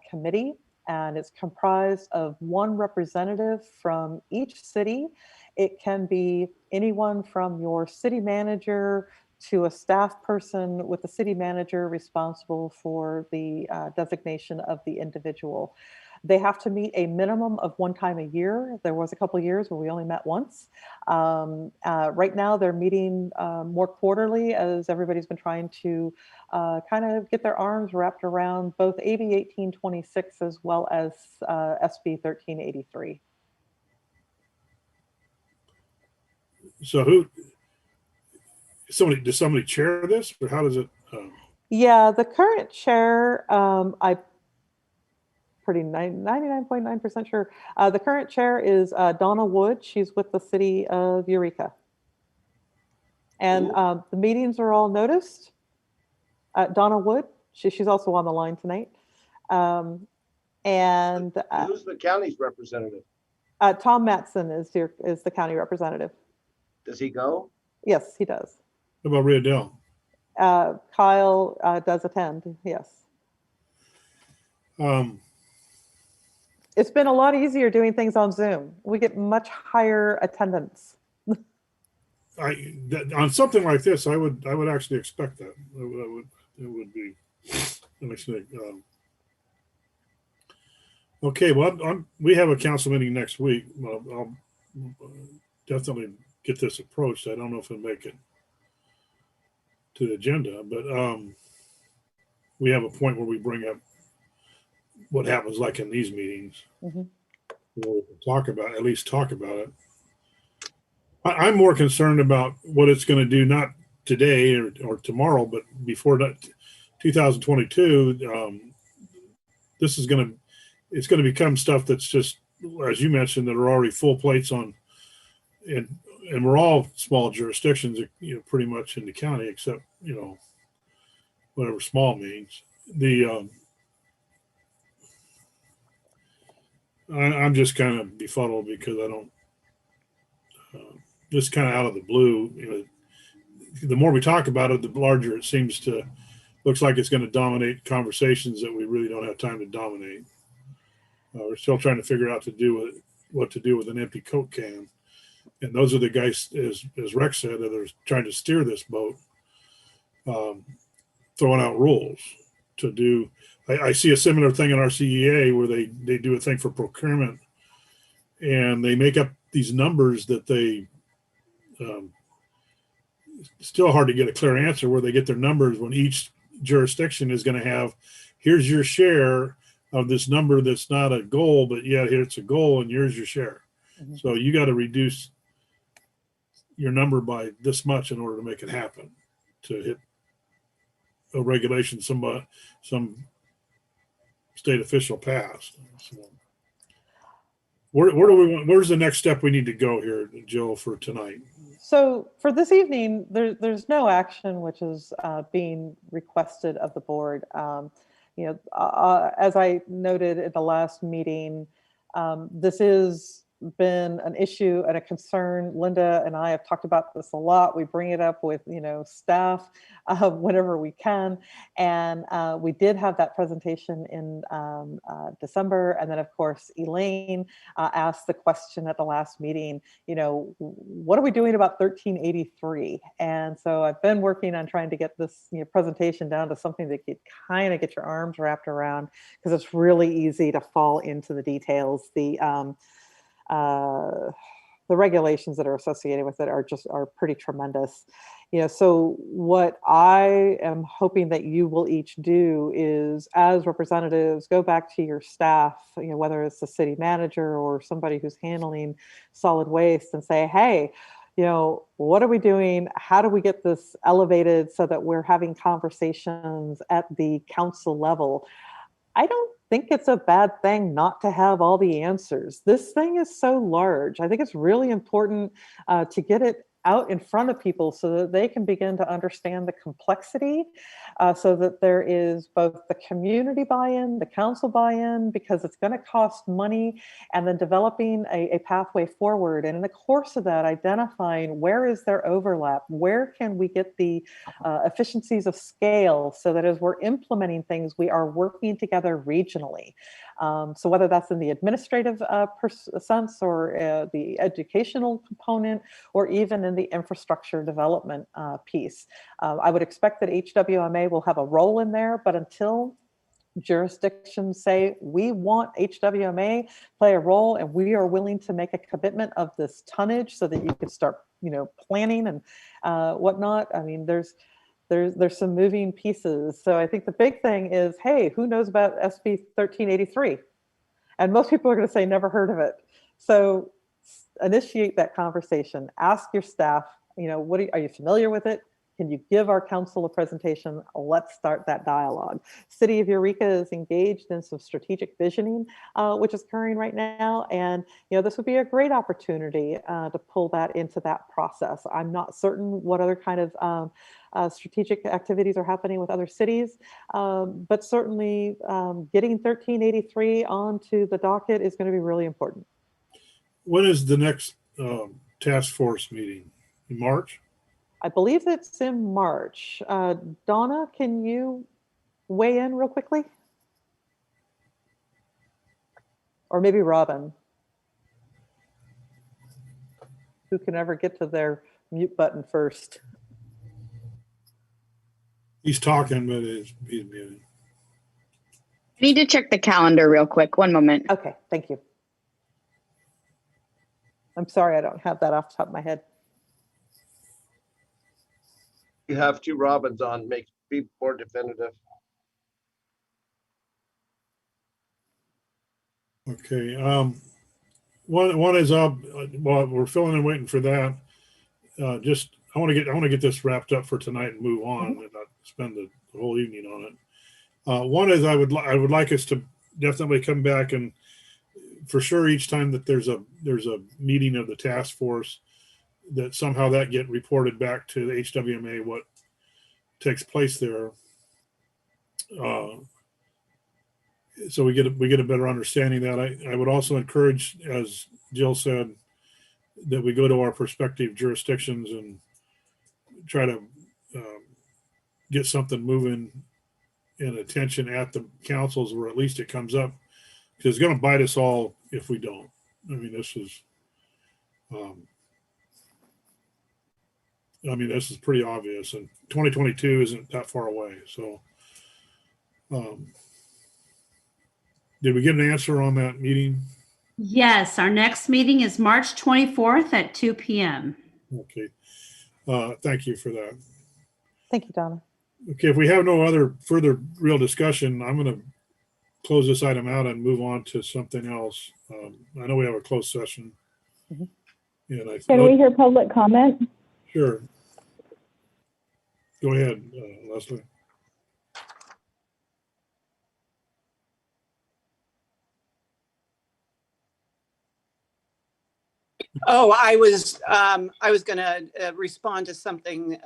committee, and it's comprised of 1 representative from each city. It can be anyone from your city manager to a staff person with the city manager responsible for the designation of the individual. They have to meet a minimum of 1 time a year. There was a couple of years where we only met once. Right now they're meeting more quarterly, as everybody's been trying to kind of get their arms wrapped around both AB 1826 as well as SB 1383. So does somebody chair this, or how does it? Yeah, the current chair, I'm pretty 99.9% sure. The current chair is Donna Wood. She's with the city of Eureka. And the meetings are all noticed. Donna Wood, she's also on the line tonight. Who's the county's representative? Tom Matson is the county representative. Does he go? Yes, he does. How about Riadell? Kyle does attend, yes. It's been a lot easier doing things on Zoom. We get much higher attendance. On something like this, I would actually expect that. It would be. Okay, well, we have a council meeting next week. I'll definitely get this approached. I don't know if it'll make it to the agenda, but we have a point where we bring up what happens like in these meetings. Mm-hmm. Where we can at least talk about it. I'm more concerned about what it's going to do, not today or tomorrow, but before that 2022. It's going to become stuff that's just, as you mentioned, that are already full plates on, and we're all small jurisdictions, pretty much in the county, except, whatever small means. I'm just kind of befuddled because I don't, just kind of out of the blue, the more we talk about it, the larger it looks like it's going to dominate conversations that we really don't have time to dominate. We're still trying to figure out what to do with an empty Coke can. And those are the guys, as Rex said, that are trying to steer this boat, throwing out rules to do. I see a similar thing in our CEA where they do a thing for procurement, and they make up these numbers that they still hard to get a clear answer where they get their numbers when each jurisdiction is going to have, here's your share of this number that's not a goal, but yet it's a goal, and here's your share. Mm-hmm. So you got to reduce your number by this much in order to make it happen, to hit a regulation some state official passed. So where do we want, where's the next step we need to go here, Jill, for tonight? So for this evening, there's no action which is being requested of the board. As I noted at the last meeting, this has been an issue and a concern. Linda and I have talked about this a lot. We bring it up with staff whenever we can, and we did have that presentation in December, and then of course Elaine asked the question at the last meeting. What are we doing about 1383? And so I've been working on trying to get this presentation down to something that you kind of get your arms wrapped around, because it's really easy to fall into the details. The regulations that are associated with it are pretty tremendous. So what I am hoping that you will each do is, as representatives, go back to your staff, whether it's the city manager or somebody who's handling solid waste, and say, hey, what are we doing? How do we get this elevated so that we're having conversations at the council level? I don't think it's a bad thing not to have all the answers. This thing is so large. I think it's really important to get it out in front of people so that they can begin to understand the complexity, so that there is both the community buy-in, the council buy-in, because it's going to cost money, and then developing a pathway forward. And in the course of that, identifying where is there overlap, where can we get the efficiencies of scale, so that as we're implementing things, we are working together regionally. So whether that's in the administrative sense, or the educational component, or even in the infrastructure development piece. I would expect that HWMA will have a role in there, but until jurisdictions say, we want HWMA to play a role and we are willing to make a commitment of this tonnage so that you can start, planning and whatnot. I mean, there's some moving pieces. So I think the big thing is, hey, who knows about SB 1383? And most people are going to say, never heard of it. So initiate that conversation. Ask your staff, are you familiar with it? Can you give our council a presentation? Let's start that dialogue. City of Eureka is engaged in some strategic visioning, which is occurring right now. And this would be a great opportunity to pull that into that process. I'm not certain what other kind of strategic activities are happening with other cities, but certainly getting 1383 onto the docket is going to be really important. When is the next task force meeting? In March? I believe it's in March. Donna, can you weigh in real quickly? Or maybe Robin, who can ever get to their mute button first. He's talking, but he's muted. I need to check the calendar real quick. One moment. Okay, thank you. I'm sorry, I don't have that off the top of my head. You have two Robins on, be more definitive. Okay. One is up. While we're filling and waiting for that, I want to get this wrapped up for tonight and move on, and not spend the whole evening on it. One is I would like us to definitely come back, and for sure each time that there's a meeting of the task force, that somehow that get reported back to the HWMA what takes place there, so we get a better understanding of that. I would also encourage, as Jill said, that we go to our prospective jurisdictions and try to get something moving and attention at the councils, where at least it comes up, because it's going to bite us all if we don't. I mean, this is pretty obvious, and 2022 isn't that far away. So did we get an answer on that meeting? Yes, our next meeting is March 24th at 2 p.m. Okay. Thank you for that. Thank you, Donna. Okay, if we have no other further real discussion, I'm going to close this item out and move on to something else. I know we have a closed session. And Can we hear public comment? Sure. Go ahead, Leslie. Oh, I was going to respond to something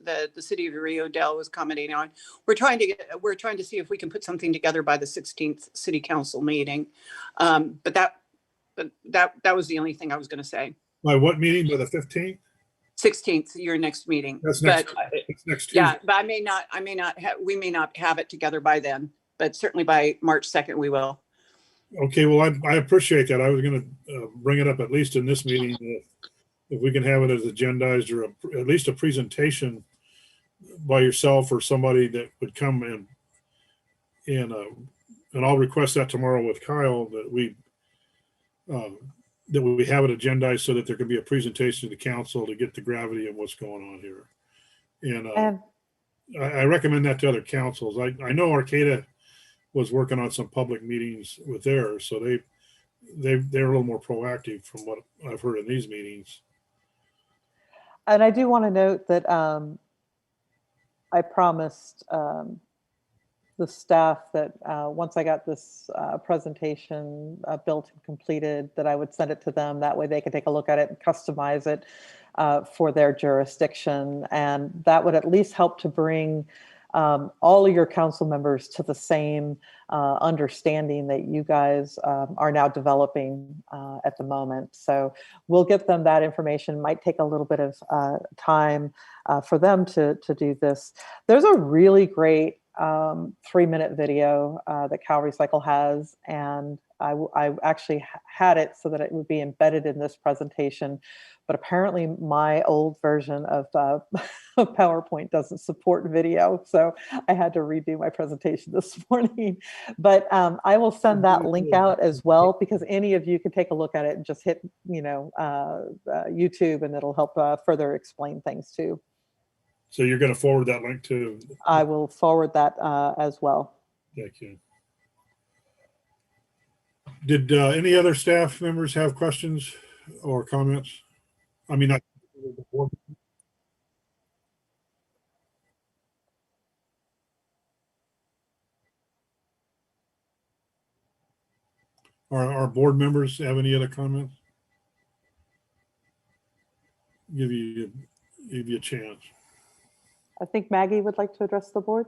that the city of Rio Dell was commenting on. We're trying to see if we can put something together by the 16th city council meeting. But that was the only thing I was going to say. By what meeting? By the 15th? 16th, your next meeting. That's next Tuesday. Yeah, but we may not have it together by then, but certainly by March 2nd, we will. Okay, well, I appreciate that. I was going to bring it up at least in this meeting, if we can have it as agendized, or at least a presentation by yourself or somebody that would come and I'll request that tomorrow with Kyle, that we have it agendized so that there can be a presentation to the council to get the gravity of what's going on here. And I recommend that to other councils. I know Arcata was working on some public meetings with theirs, so they're a little more proactive from what I've heard in these meetings. And I do want to note that I promised the staff that once I got this presentation built and completed, that I would send it to them. That way they could take a look at it and customize it for their jurisdiction. And that would at least help to bring all of your council members to the same understanding that you guys are now developing at the moment. So we'll get them that information. Might take a little bit of time for them to do this. There's a really great 3-minute video that Cal Recycle has, and I actually had it so that it would be embedded in this presentation, but apparently my old version of PowerPoint doesn't support video, so I had to redo my presentation this morning. But I will send that link out as well, because any of you can take a look at it and just hit YouTube, and it'll help further explain things too. So you're going to forward that link to? I will forward that as well. Thank you. Did any other staff members have questions or comments? I mean, our board members have any other comments? Give you a chance. I think Maggie would like to address the board.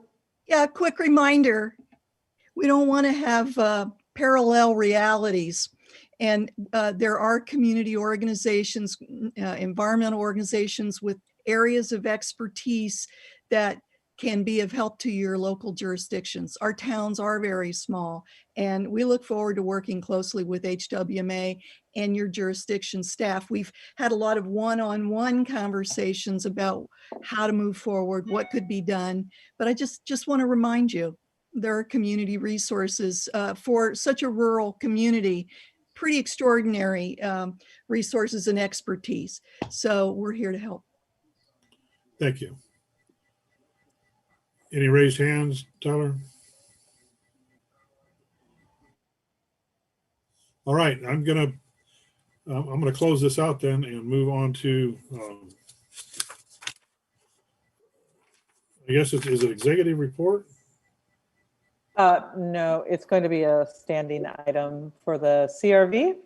Yeah, quick reminder. We don't want to have parallel realities. And there are community organizations, environmental organizations with areas of expertise that can be of help to your local jurisdictions. Our towns are very small, and we look forward to working closely with HWMA and your jurisdiction staff. We've had a lot of one-on-one conversations about how to move forward, what could be done. But I just want to remind you, there are community resources for such a rural community, pretty extraordinary resources and expertise. So we're here to help. Thank you. Any raised hands, Tyler? All right, I'm gonna close this out then and move on to I guess is it executive report? No, it's going to be a standing item for the CRV.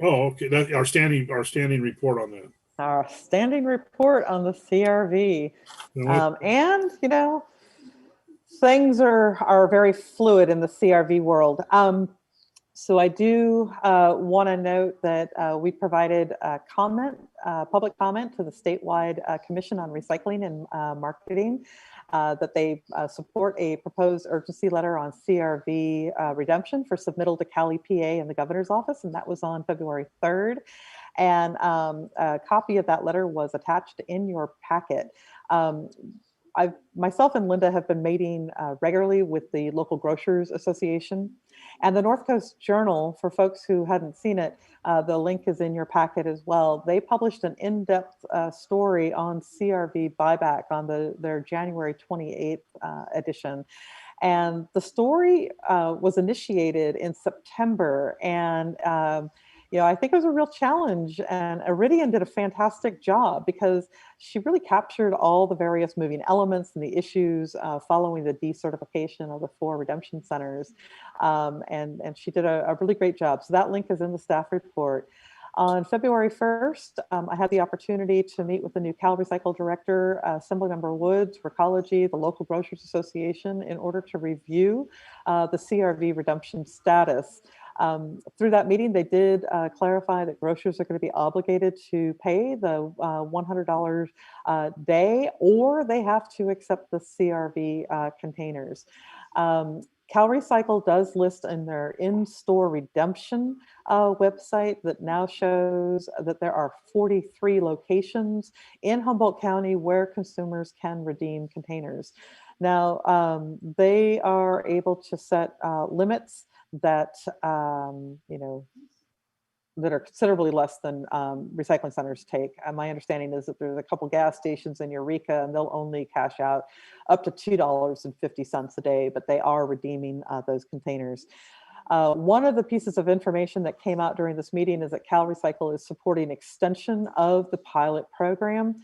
Oh, okay. That's our standing report on that. Our standing report on the CRV. And, things are very fluid in the CRV world. So I do want to note that we provided public comment to the statewide Commission on Recycling and Marketing, that they support a proposed urgency letter on CRV redemption for submittal to Cal EPA and the governor's office, and that was on February 3rd. And a copy of that letter was attached in your packet. Myself and Linda have been meeting regularly with the local grocers association, and the North Coast Journal, for folks who hadn't seen it, the link is in your packet as well. They published an in-depth story on CRV buyback on their January 28th edition. And the story was initiated in September, and I think it was a real challenge, and Iridian did a fantastic job because she really captured all the various moving elements and the issues following the decertification of the 4 redemption centers. And she did a really great job. So that link is in the staff report. On February 1st, I had the opportunity to meet with the new Cal Recycle Director, Assemblymember Woods, Recology, the local Grocers Association, in order to review the CRV redemption status. Through that meeting, they did clarify that grocers are going to be obligated to pay the $100 a day, or they have to accept the CRV containers. Cal Recycle does list in their in-store redemption website that now shows that there are 43 locations in Humboldt County where consumers can redeem containers. Now, they are able to set limits that, that are considerably less than recycling centers take. And my understanding is that there's a couple gas stations in Eureka, and they'll only cash out up to $2.50 a day, but they are redeeming those containers. One of the pieces of information that came out during this meeting is that Cal Recycle is supporting extension of the pilot program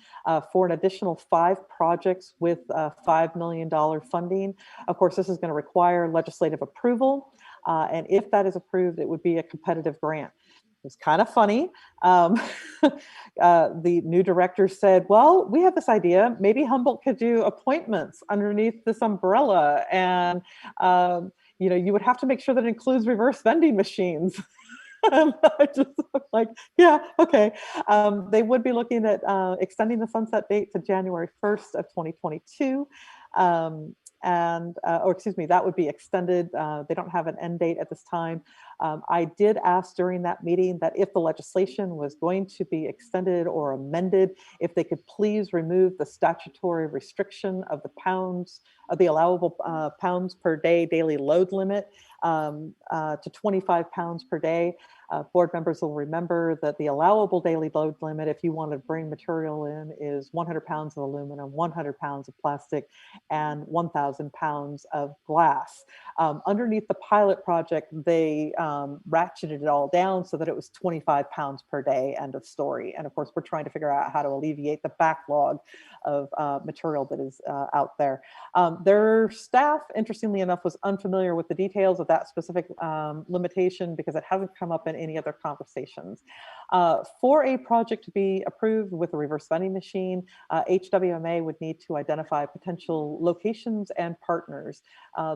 for an additional 5 projects with $5 million funding. Of course, this is going to require legislative approval. And if that is approved, it would be a competitive grant. It's kind of funny. The new director said, well, we have this idea. Maybe Humboldt could do appointments underneath this umbrella. And, you would have to make sure that it includes reverse vending machines. I just like, yeah, okay. They would be looking at extending the sunset date to January 1st of 2022. Or excuse me, that would be extended. They don't have an end date at this time. I did ask during that meeting that if the legislation was going to be extended or amended, if they could please remove the statutory restriction of the pounds, of the allowable pounds per day daily load limit to 25 pounds per day. Board members will remember that the allowable daily load limit, if you want to bring material in, is 100 pounds of aluminum, 100 pounds of plastic, and 1,000 pounds of glass. Underneath the pilot project, they ratcheted it all down so that it was 25 pounds per day, end of story. And of course, we're trying to figure out how to alleviate the backlog of material that is out there. Their staff, interestingly enough, was unfamiliar with the details of that specific limitation because it hasn't come up in any other conversations. For a project to be approved with a reverse vending machine, HWMA would need to identify potential locations and partners.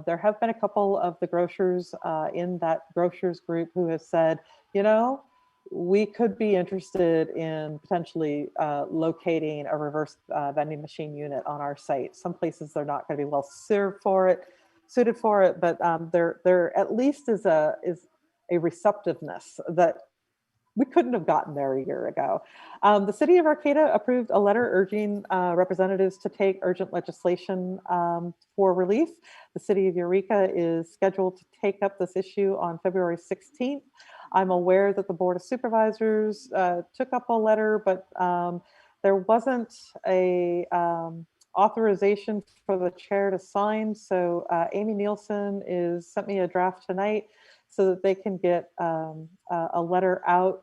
There have been a couple of the grocers in that grocers group who have said, we could be interested in potentially locating a reverse vending machine unit on our site. Some places they're not going to be well suited for it, but there at least is a receptiveness that we couldn't have gotten there a year ago. The city of Arcata approved a letter urging representatives to take urgent legislation for relief. The city of Eureka is scheduled to take up this issue on February 16th. I'm aware that the Board of Supervisors took up a letter, but there wasn't a authorization for the chair to sign. So Amy Nielsen sent me a draft tonight so that they can get a letter out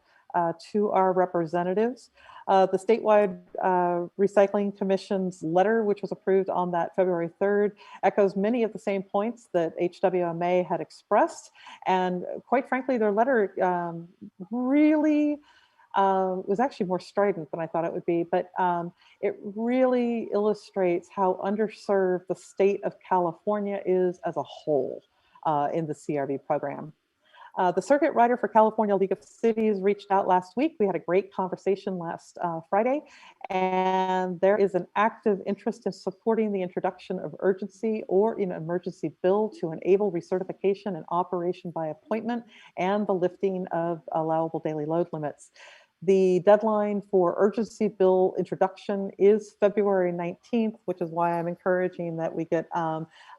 to our representatives. The statewide recycling commission's letter, which was approved on that February 3rd, echoes many of the same points that HWMA had expressed. And quite frankly, their letter really was actually more strident than I thought it would be, but it really illustrates how underserved the state of California is as a whole in the CRV program. The circuit rider for California League of Cities reached out last week. We had a great conversation last Friday, and there is an active interest in supporting the introduction of urgency or an emergency bill to enable recertification and operation by appointment and the lifting of allowable daily load limits. The deadline for urgency bill introduction is February 19th, which is why I'm encouraging that we get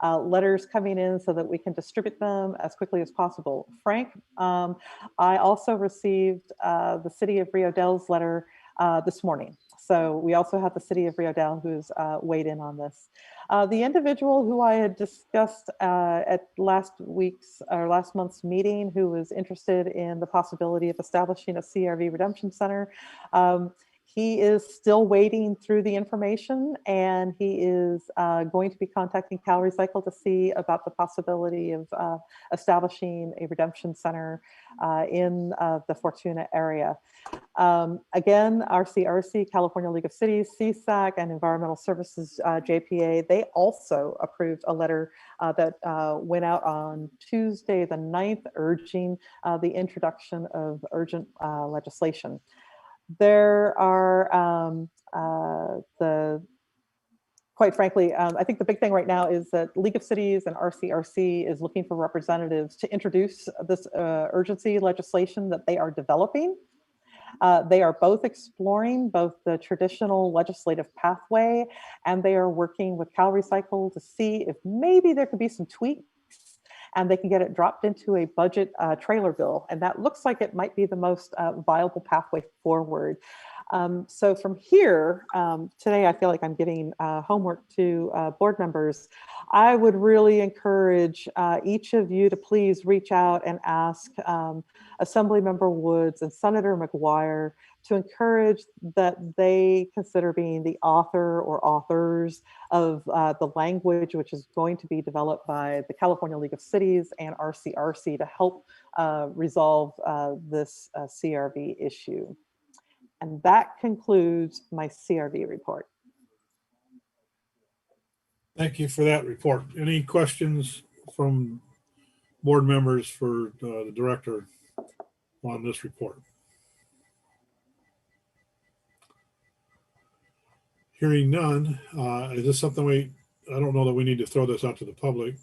letters coming in so that we can distribute them as quickly as possible. Frank, I also received the City of Rio Dell's letter this morning. So we also have the City of Rio Dell who's weighed in on this. The individual who I had discussed at last month's meeting, who was interested in the possibility of establishing a CRV redemption center, he is still wading through the information, and he is going to be contacting Cal Recycle to see about the possibility of establishing a redemption center in the Fortuna area. Again, RCRC, California League of Cities, CSAC, and Environmental Services, JPA, they also approved a letter that went out on Tuesday the 9th, urging the introduction of urgent legislation. There are quite frankly, I think the big thing right now is that League of Cities and RCRC is looking for representatives to introduce this urgency legislation that they are developing. They are both exploring both the traditional legislative pathway, and they are working with Cal Recycle to see if maybe there could be some tweaks and they can get it dropped into a budget trailer bill. And that looks like it might be the most viable pathway forward. So from here, today I feel like I'm giving homework to board members. I would really encourage each of you to please reach out and ask Assemblymember Woods and Senator McGuire to encourage that they consider being the author or authors of the language which is going to be developed by the California League of Cities and RCRC to help resolve this CRV issue. And that concludes my CRV report. Thank you for that report. Any questions from board members for the director on this report? Hearing none, is this something I don't know that we need to throw this out to the public.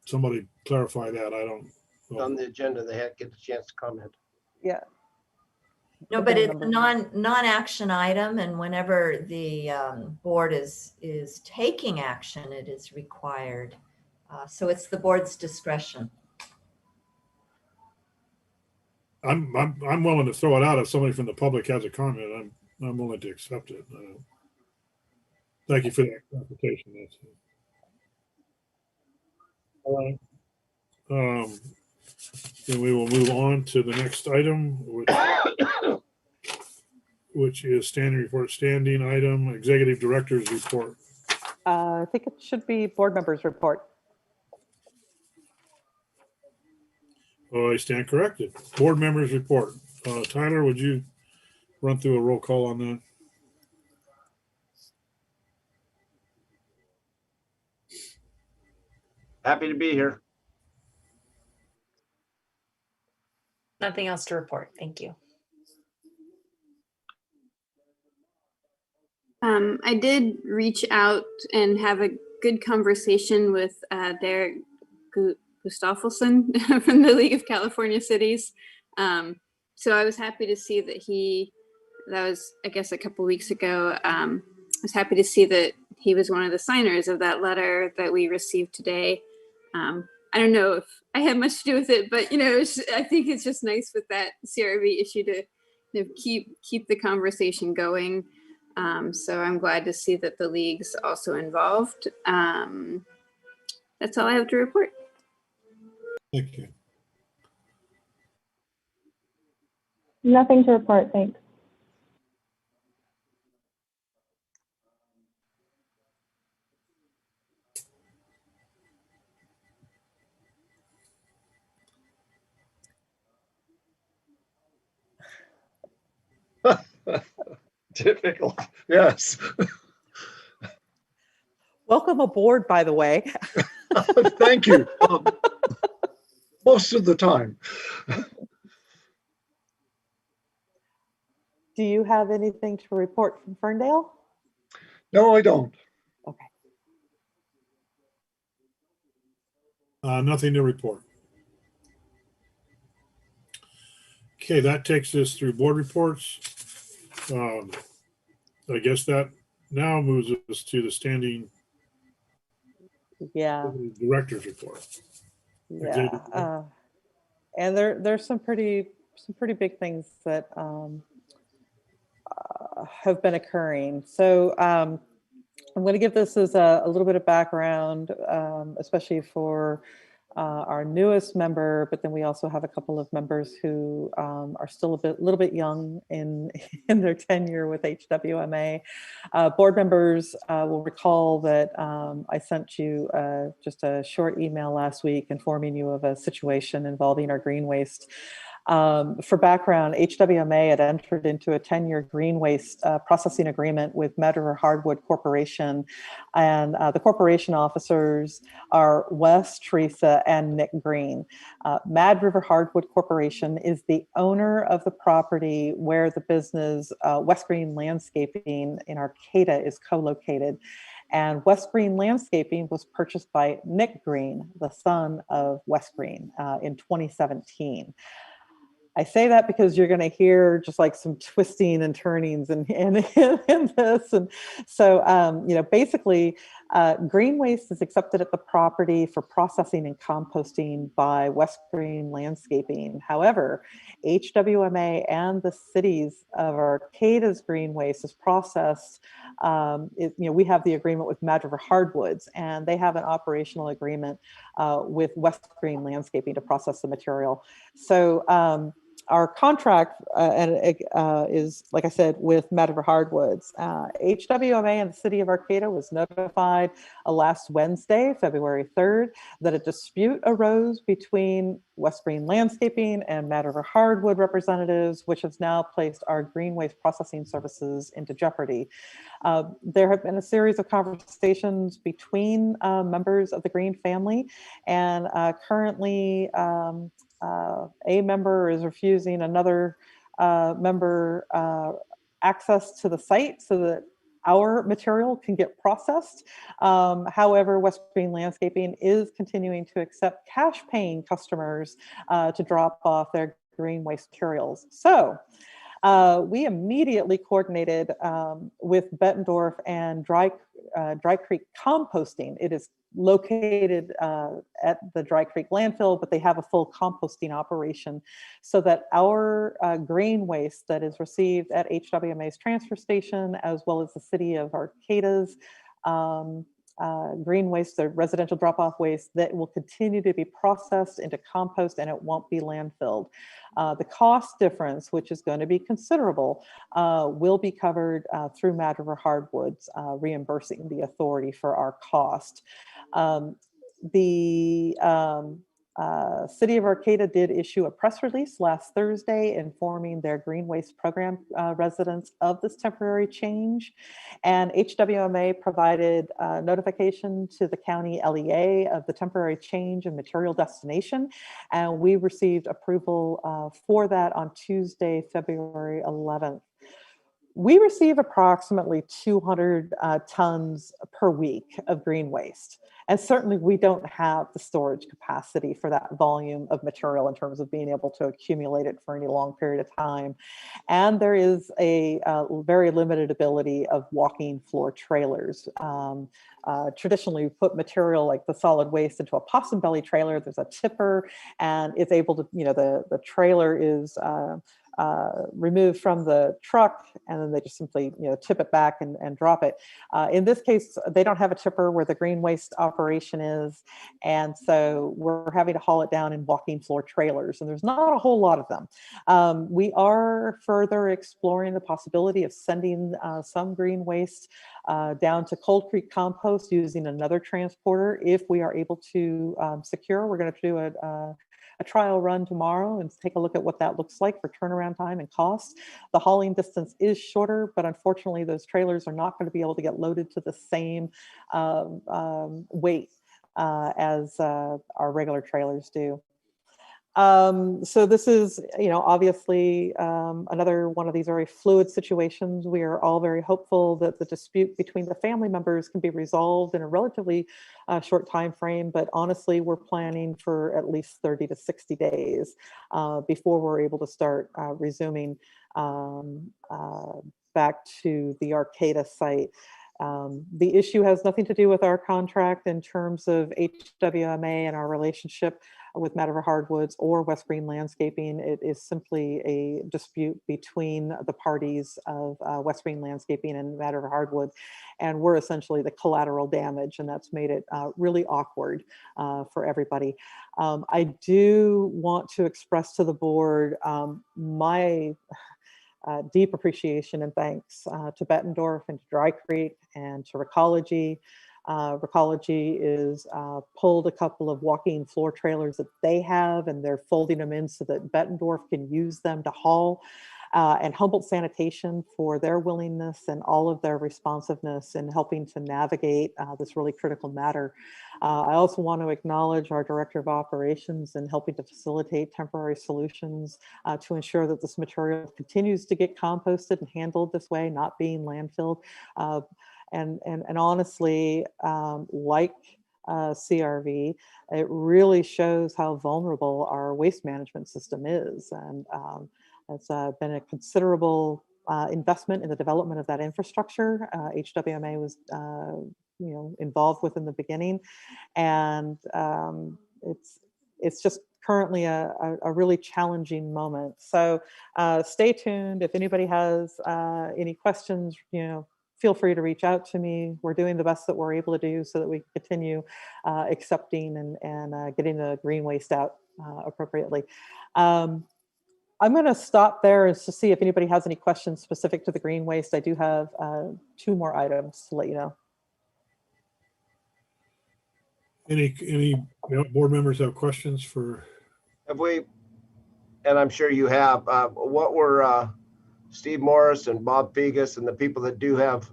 Somebody clarify that. I don't know. On the agenda, they had get the chance to comment. Yeah. No, but it's a non-action item, and whenever the board is taking action, it is required. So it's the board's discretion. I'm willing to throw it out if somebody from the public has a comment. I'm willing to accept it. Thank you for that clarification. That's it. All right. Then we will move on to the next item, which is standing item, executive director's report. I think it should be board members report. Oh, I stand corrected. Board members report. Tyler, would you run through a roll call on that? Happy to be here. Nothing else to report. Thank you. I did reach out and have a good conversation with Derek Gustafsson from the League of California Cities. So I was happy to see that that was, I guess, a couple weeks ago. I was happy to see that he was one of the signers of that letter that we received today. I don't know if I had much to do with it, but I think it's just nice with that CRV issue to keep the conversation going. So I'm glad to see that the league's also involved. That's all I have to report. Thank you. Nothing to report, thanks. Difficult, yes. Welcome aboard, by the way. Thank you. Most of the time. Do you have anything to report from Ferndale? No, I don't. Okay. Nothing to report. Okay, that takes us through board reports. I guess that now moves us to the standing director's report. Yeah, and there's some pretty big things that have been occurring. So I'm going to give this as a little bit of background, especially for our newest member, but then we also have a couple of members who are still little bit young in in their tenure with HWMA. Board members will recall that I sent you just a short email last week informing you of a situation involving our green waste. For background, HWMA had entered into a 10-year green waste processing agreement with Mad River Hardwood Corporation, and the corporation officers are Wes, Teresa, and Nick Green. Mad River Hardwood Corporation is the owner of the property where the business West Green Landscaping in Arcata is co-located. And West Green Landscaping was purchased by Nick Green, the son of West Green, in 2017. I say that because you're going to hear just like some twisting and turnings in this. And so, basically, green waste is accepted at the property for processing and composting by West Green Landscaping. However, HWMA and the cities of Arcata's green waste is processed. We have the agreement with Mad River Hardwoods, and they have an operational agreement with West Green Landscaping to process the material. So, our contract is, like I said, with Mad River Hardwoods. HWMA and the city of Arcata was notified last Wednesday, February 3rd, that a dispute arose between West Green Landscaping and Mad River Hardwood representatives, which has now placed our green waste processing services into jeopardy. There have been a series of conversations between members of the Green family, and currently a member is refusing another member access to the site so that our material can get processed. However, West Green Landscaping is continuing to accept cash paying customers to drop off their green waste materials. So we immediately coordinated with Bettendorf and Dry Creek Composting. It is located at the Dry Creek landfill, but they have a full composting operation so that our green waste that is received at HWMA's transfer station, as well as the city of Arcata's green waste, the residential drop-off waste, that will continue to be processed into compost and it won't be landfilled. The cost difference, which is going to be considerable, will be covered through Mad River Hardwoods, reimbursing the authority for our cost. The City of Arcata did issue a press release last Thursday informing their green waste program residents of this temporary change. And HWMA provided notification to the county LEA of the temporary change in material destination. And we received approval for that on Tuesday, February 11th. We receive approximately 200 tons per week of green waste. And certainly we don't have the storage capacity for that volume of material in terms of being able to accumulate it for any long period of time. And there is a very limited ability of walking floor trailers. Traditionally, we put material like the solid waste into a possum belly trailer. There's a tipper and it's able to, the trailer is removed from the truck, and then they just simply tip it back and drop it. In this case, they don't have a tipper where the green waste operation is, and so we're having to haul it down in walking floor trailers, and there's not a whole lot of them. We are further exploring the possibility of sending some green waste down to Cold Creek Compost using another transporter if we are able to secure. We're going to do a trial run tomorrow and take a look at what that looks like for turnaround time and cost. The hauling distance is shorter, but unfortunately those trailers are not going to be able to get loaded to the same weight as our regular trailers do. So this is, obviously another one of these very fluid situations. We are all very hopeful that the dispute between the family members can be resolved in a relatively short time frame, but honestly, we're planning for at least 30 to 60 days before we're able to start resuming back to the Arcata site. The issue has nothing to do with our contract in terms of HWMA and our relationship with Mad River Hardwoods or West Green Landscaping. It is simply a dispute between the parties of West Green Landscaping and Mad River Hardwood, and we're essentially the collateral damage, and that's made it really awkward for everybody. I do want to express to the board my deep appreciation and thanks to Bettendorf and to Dry Creek and to Recology. Recology is pulled a couple of walking floor trailers that they have, and they're folding them in so that Bettendorf can use them to haul. And Humboldt Sanitation for their willingness and all of their responsiveness in helping to navigate this really critical matter. I also want to acknowledge our Director of Operations in helping to facilitate temporary solutions to ensure that this material continues to get composted and handled this way, not being landfilled. And honestly, like CRV, it really shows how vulnerable our waste management system is. And it's been a considerable investment in the development of that infrastructure. HWMA was involved with in the beginning, and it's just currently a really challenging moment. So stay tuned. If anybody has any questions, feel free to reach out to me. We're doing the best that we're able to do so that we can continue accepting and getting the green waste out appropriately. I'm going to stop there to see if anybody has any questions specific to the green waste. I do have 2 more items to let you know. Any board members have questions for? Have we, and I'm sure you have, what were Steve Morris and Bob Fegus and the people that do have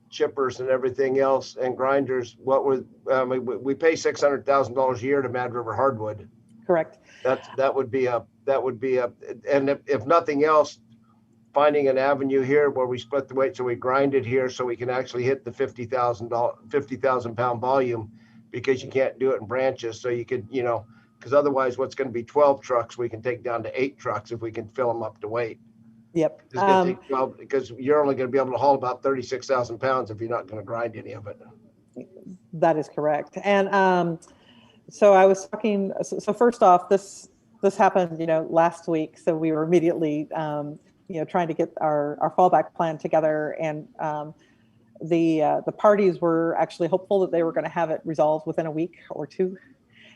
chippers and everything else and grinders, what were, we pay $600,000 a year to Mad River Hardwood. Correct. That would be a, and if nothing else, finding an avenue here where we split the weight, so we grind it here so we can actually hit the 50,000 pound volume, because you can't do it in branches. So you could, because otherwise what's going to be 12 trucks, we can take down to 8 trucks if we can fill them up to weight. Yep. It's going to take 12, because you're only going to be able to haul about 36,000 pounds if you're not going to grind any of it. That is correct. And so I was talking, so first off, this happened, last week. So we were immediately, trying to get our fallback plan together. And the parties were actually hopeful that they were going to have it resolved within a week or 2.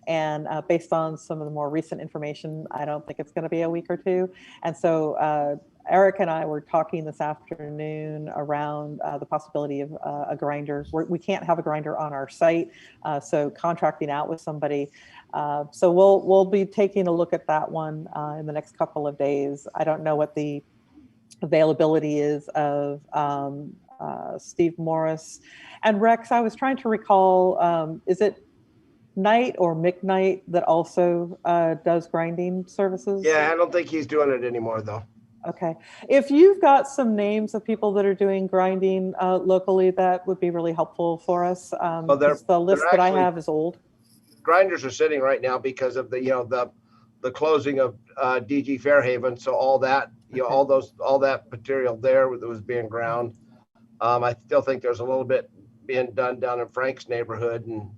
And based on some of the more recent information, I don't think it's going to be a week or 2. And so Eric and I were talking this afternoon around the possibility of a grinder. We can't have a grinder on our site, so contracting out with somebody. So we'll be taking a look at that one in the next couple of days. I don't know what the availability is of Steve Morris and Rex. I was trying to recall, is it Knight or McKnight that also does grinding services? Yeah, I don't think he's doing it anymore though. Okay. If you've got some names of people that are doing grinding locally, that would be really helpful for us. Well, the list that I have is old. Grinders are sitting right now because of the closing of DG Fairhaven. So all that, Okay. all that material there that was being ground. I still think there's a little bit being done down in Frank's neighborhood. And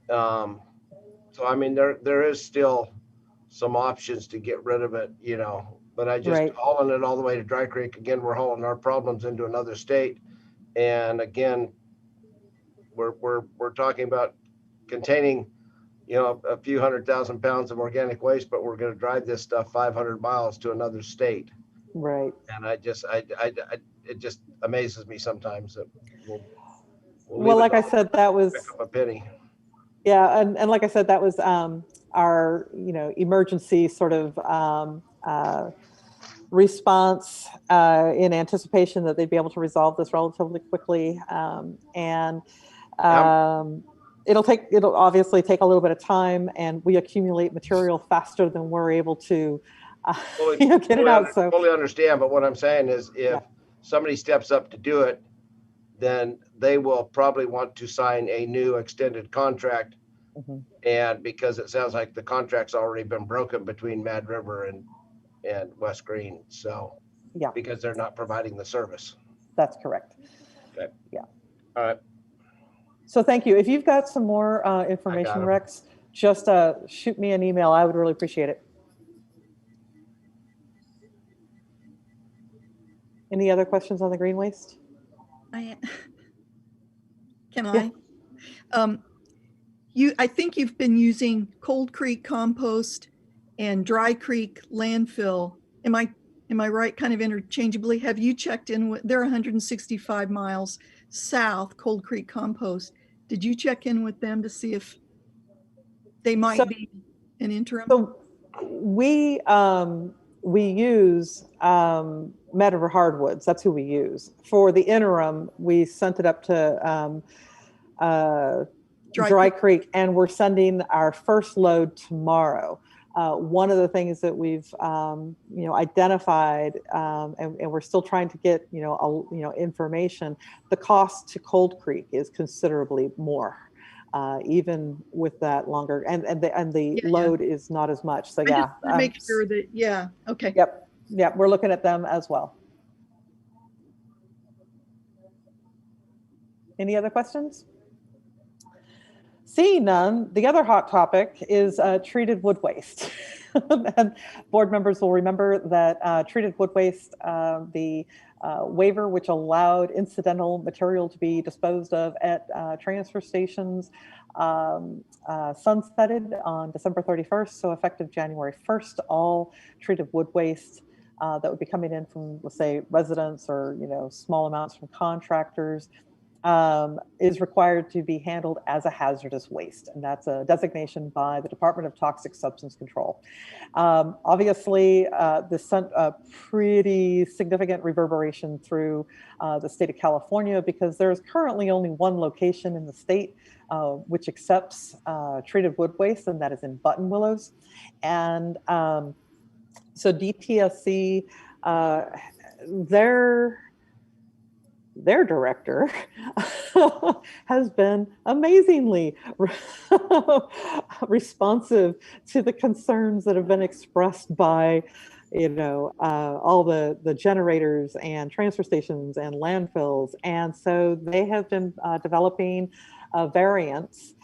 so, I mean, there is still some options to get rid of it, but I just hauling it all the way to Dry Creek. Again, we're hauling our problems into another state. And again, we're talking about containing, a few 100,000 pounds of organic waste, but we're going to drive this stuff 500 miles to another state. Right. And it just amazes me sometimes that well, like I said, that was pick up a penny. Yeah, and like I said, that was our emergency sort of response in anticipation that they'd be able to resolve this relatively quickly, and it'll obviously take a little bit of time, and we accumulate material faster than we're able to get it out. So Fully understand, but what I'm saying is, if somebody steps up to do it, then they will probably want to sign a new extended contract. Mm-hmm. And because it sounds like the contract's already been broken between Mad River and West Green. So, because they're not providing the service. That's correct. Okay. Yeah. All right. So thank you. If you've got some more information, 'em. Rex, just shoot me an email. I would really appreciate it. Any other questions on the green waste? Can I? I think you've been using Cold Creek compost and Dry Creek landfill. Am I right? Kind of interchangeably. Have you checked in with? They're 165 miles south. Cold Creek compost. Did you check in with them to see if they might be an interim? So we use Metaver Hardwoods. That's who we use for the interim. We sent it up to Dry Creek, and we're sending our first load tomorrow. One of the things that we've identified, and we're still trying to get information. The cost to Cold Creek is considerably more, even with that longer, and the load is not as much. So yeah, make sure that okay. Yep, we're looking at them as well. Any other questions? Seeing none, the other hot topic is treated wood waste. And board members will remember that treated wood waste, the waiver which allowed incidental material to be disposed of at transfer stations sunsetted on December 31st. So effective January 1st, all treated wood waste that would be coming in from, let's say, residents or small amounts from contractors is required to be handled as a hazardous waste. And that's a designation by the Department of Toxic Substance Control. Obviously, this sent a pretty significant reverberation through the state of California, because there's currently only one location in the state which accepts treated wood waste, and that is in Buttonwillows. And so DTSC, their director has been amazingly responsive to the concerns that have been expressed by all the generators and transfer stations and landfills. And so they have been developing variants.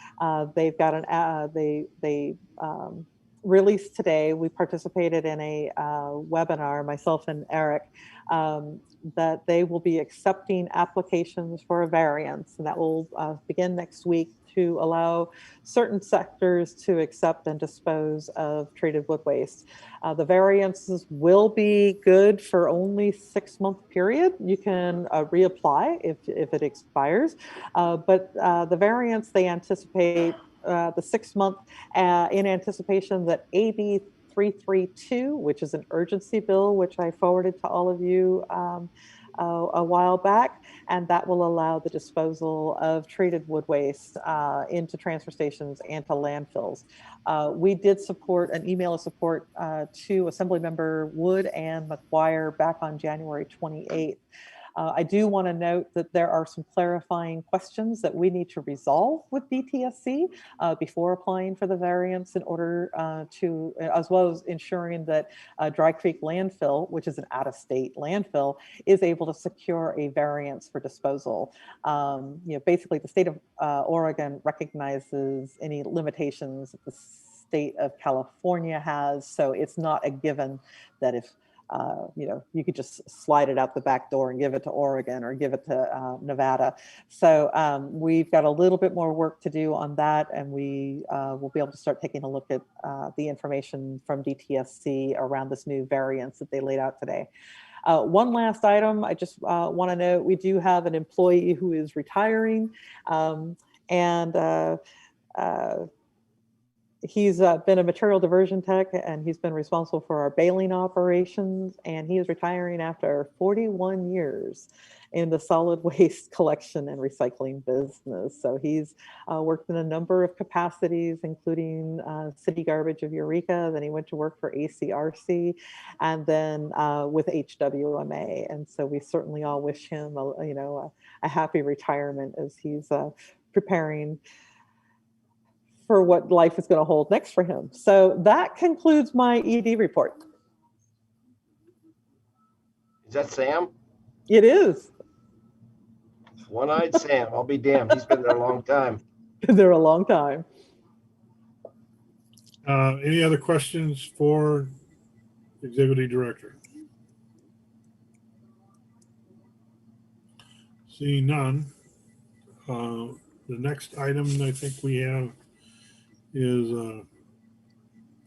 They've got they released today. We participated in a webinar, myself and Eric, that they will be accepting applications for a variance, and that will begin next week to allow certain sectors to accept and dispose of treated wood waste. The variances will be good for only 6-month period. You can reapply if it expires, but the variance, they anticipate the 6-month in anticipation that AB 332, which is an urgency bill, which I forwarded to all of you a while back, and that will allow the disposal of treated wood waste into transfer stations and to landfills. We did support an email of support to Assemblymember Wood and McGuire back on January 28th. I do want to note that there are some clarifying questions that we need to resolve with DTSC before applying for the variance, in order to, as well as ensuring that Dry Creek landfill, which is an out-of-state landfill, is able to secure a variance for disposal. Basically, the state of Oregon recognizes any limitations that the state of California has, so it's not a given that if you could just slide it out the back door and give it to Oregon or give it to Nevada. So we've got a little bit more work to do on that, and we will be able to start taking a look at the information from DTSC around this new variance that they laid out today. One last item, I just want to note, we do have an employee who is retiring, and he's been a material diversion tech, and he's been responsible for our baling operations, and he is retiring after 41 years in the solid waste collection and recycling business. So he's worked in a number of capacities, including city garbage of Eureka. Then he went to work for ACRC, and then with HWMA. And so we certainly all wish him a happy retirement as he's preparing for what life is going to hold next for him. So that concludes my ED report. Is that Sam? It is. One-eyed Sam, I'll be damned. He's been there a long time. They're a long time. Any other questions for Executive Director? Seeing none, the next item I think we have is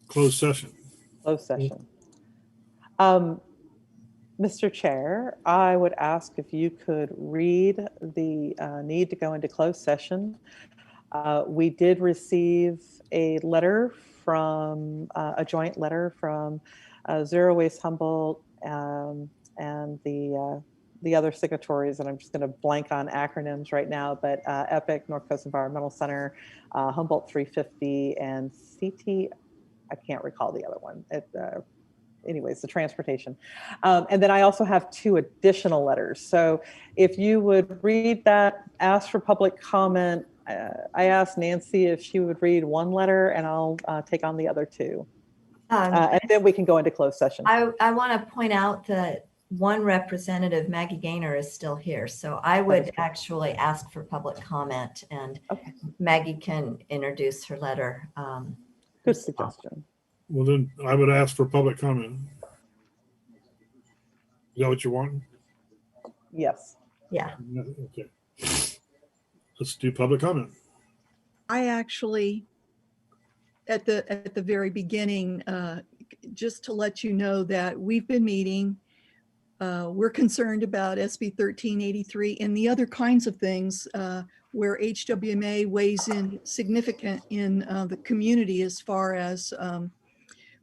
closed session. Closed session. Mr. Chair, I would ask if you could read the need to go into closed session. We did receive a letter from, a joint letter from Zero Waste Humboldt and the other signatories, and I'm just going to blank on acronyms right now, but EPIC, North Coast Environmental Center, Humboldt 350, and CT, I can't recall the other one. Anyways, the transportation. And then I also have 2 additional letters. So if you would read that, ask for public comment. I asked Nancy if she would read 1 letter, and I'll take on the other 2. And then we can go into closed session. I want to point out that one representative, Maggie Gaynor, is still here. So I would actually ask for public comment, and Maggie can introduce her letter. Good suggestion. Well, then I would ask for public comment. Is that what you want? Yes. Yeah. Okay. Let's do public comment. I actually, at the very beginning, just to let you know that we've been meeting. We're concerned about SB 1383 and the other kinds of things where HWMA weighs in significant in the community as far as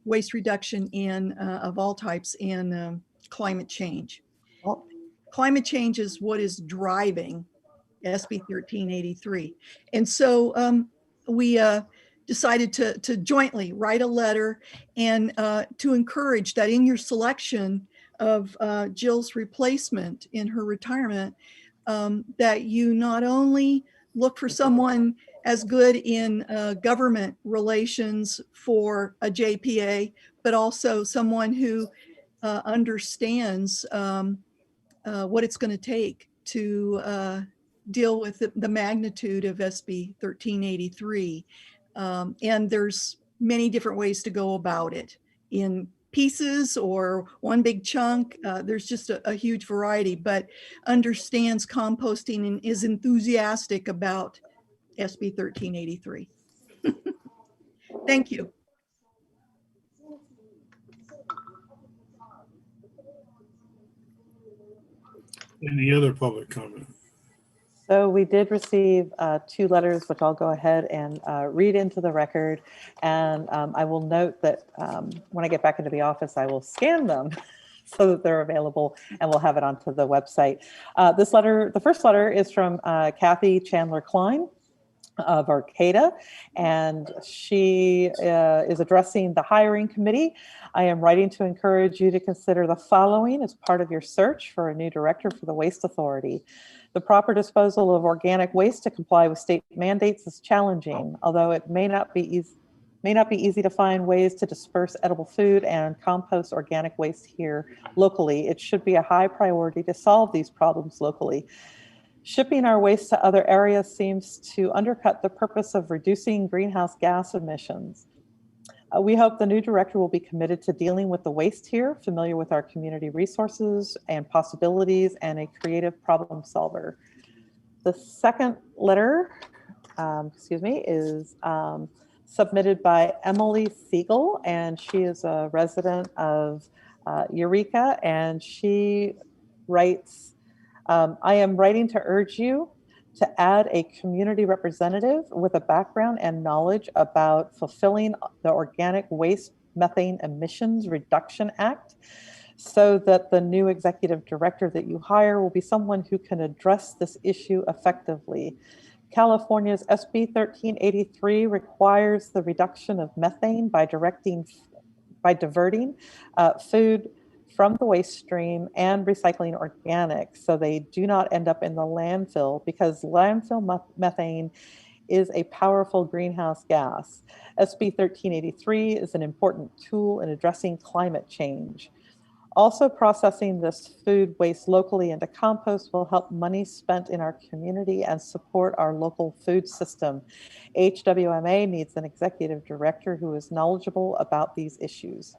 waste reduction and of all types and climate change. Well, climate change is what is driving SB 1383. And so we decided to jointly write a letter and to encourage that in your selection of Jill's replacement in her retirement, that you not only look for someone as good in government relations for a JPA, but also someone who understands what it's going to take to deal with the magnitude of SB 1383. And there's many different ways to go about it, in pieces or one big chunk. There's just a huge variety, but understands composting and is enthusiastic about SB 1383. Thank you. Any other public comment? So we did receive 2 letters, which I'll go ahead and read into the record. And I will note that when I get back into the office, I will scan them so that they're available, and we'll have it onto the website. This letter, the first letter, is from Kathy Chandler Klein of Arcata, and she is addressing the hiring committee. I am writing to encourage you to consider the following as part of your search for a new director for the Waste Authority. The proper disposal of organic waste to comply with state mandates is challenging, although it may not be easy to find ways to disperse edible food and compost organic waste here locally. It should be a high priority to solve these problems locally. Shipping our waste to other areas seems to undercut the purpose of reducing greenhouse gas emissions. We hope the new director will be committed to dealing with the waste here, familiar with our community resources and possibilities, and a creative problem solver. The second letter, is submitted by Emily Siegel, and she is a resident of Eureka, and she writes, I am writing to urge you to add a community representative with a background and knowledge about fulfilling the Organic Waste Methane Emissions Reduction Act, so that the new executive director that you hire will be someone who can address this issue effectively. California's SB 1383 requires the reduction of methane by diverting food from the waste stream and recycling organics so they do not end up in the landfill, because landfill methane is a powerful greenhouse gas. SB 1383 is an important tool in addressing climate change. Also, processing this food waste locally into compost will help money spent in our community and support our local food system. HWMA needs an executive director who is knowledgeable about these issues.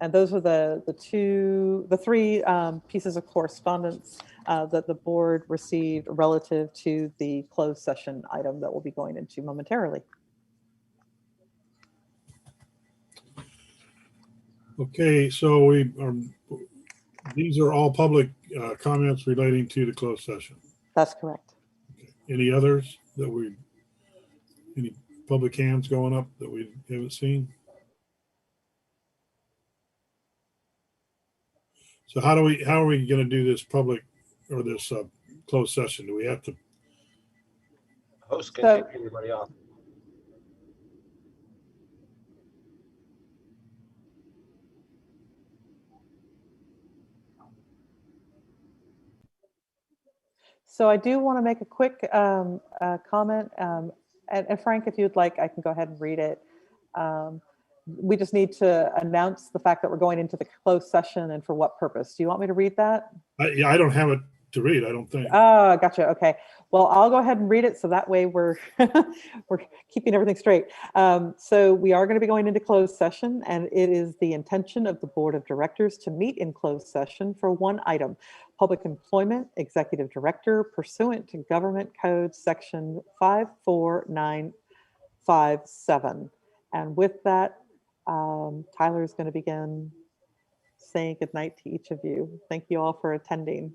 And those are the three pieces of correspondence that the board received relative to the closed session item that we'll be going into momentarily. Okay, so we are, these are all public comments relating to the closed session. That's correct. Okay. Any others that any public hands going up that we haven't seen? So how are we going to do this public or this closed session? Do we have to? Host can kick anybody off. So I do want to make a quick comment. And Frank, if you'd like, I can go ahead and read it. We just need to announce the fact that we're going into the closed session and for what purpose. Do you want me to read that? Yeah, I don't have it to read, I don't think. Oh, gotcha. Okay. Well, I'll go ahead and read it so that way we're we're keeping everything straight. So we are going to be going into closed session, and it is the intention of the board of directors to meet in closed session for one item: public employment, executive director, pursuant to Government Code Section 54957. And with that, Tyler is going to begin saying goodnight to each of you. Thank you all for attending.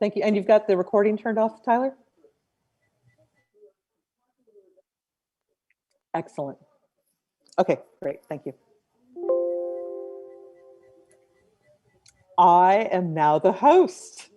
Thank you. And you've got the recording turned off, Tyler? Excellent. Okay, great. Thank you. I am now the host.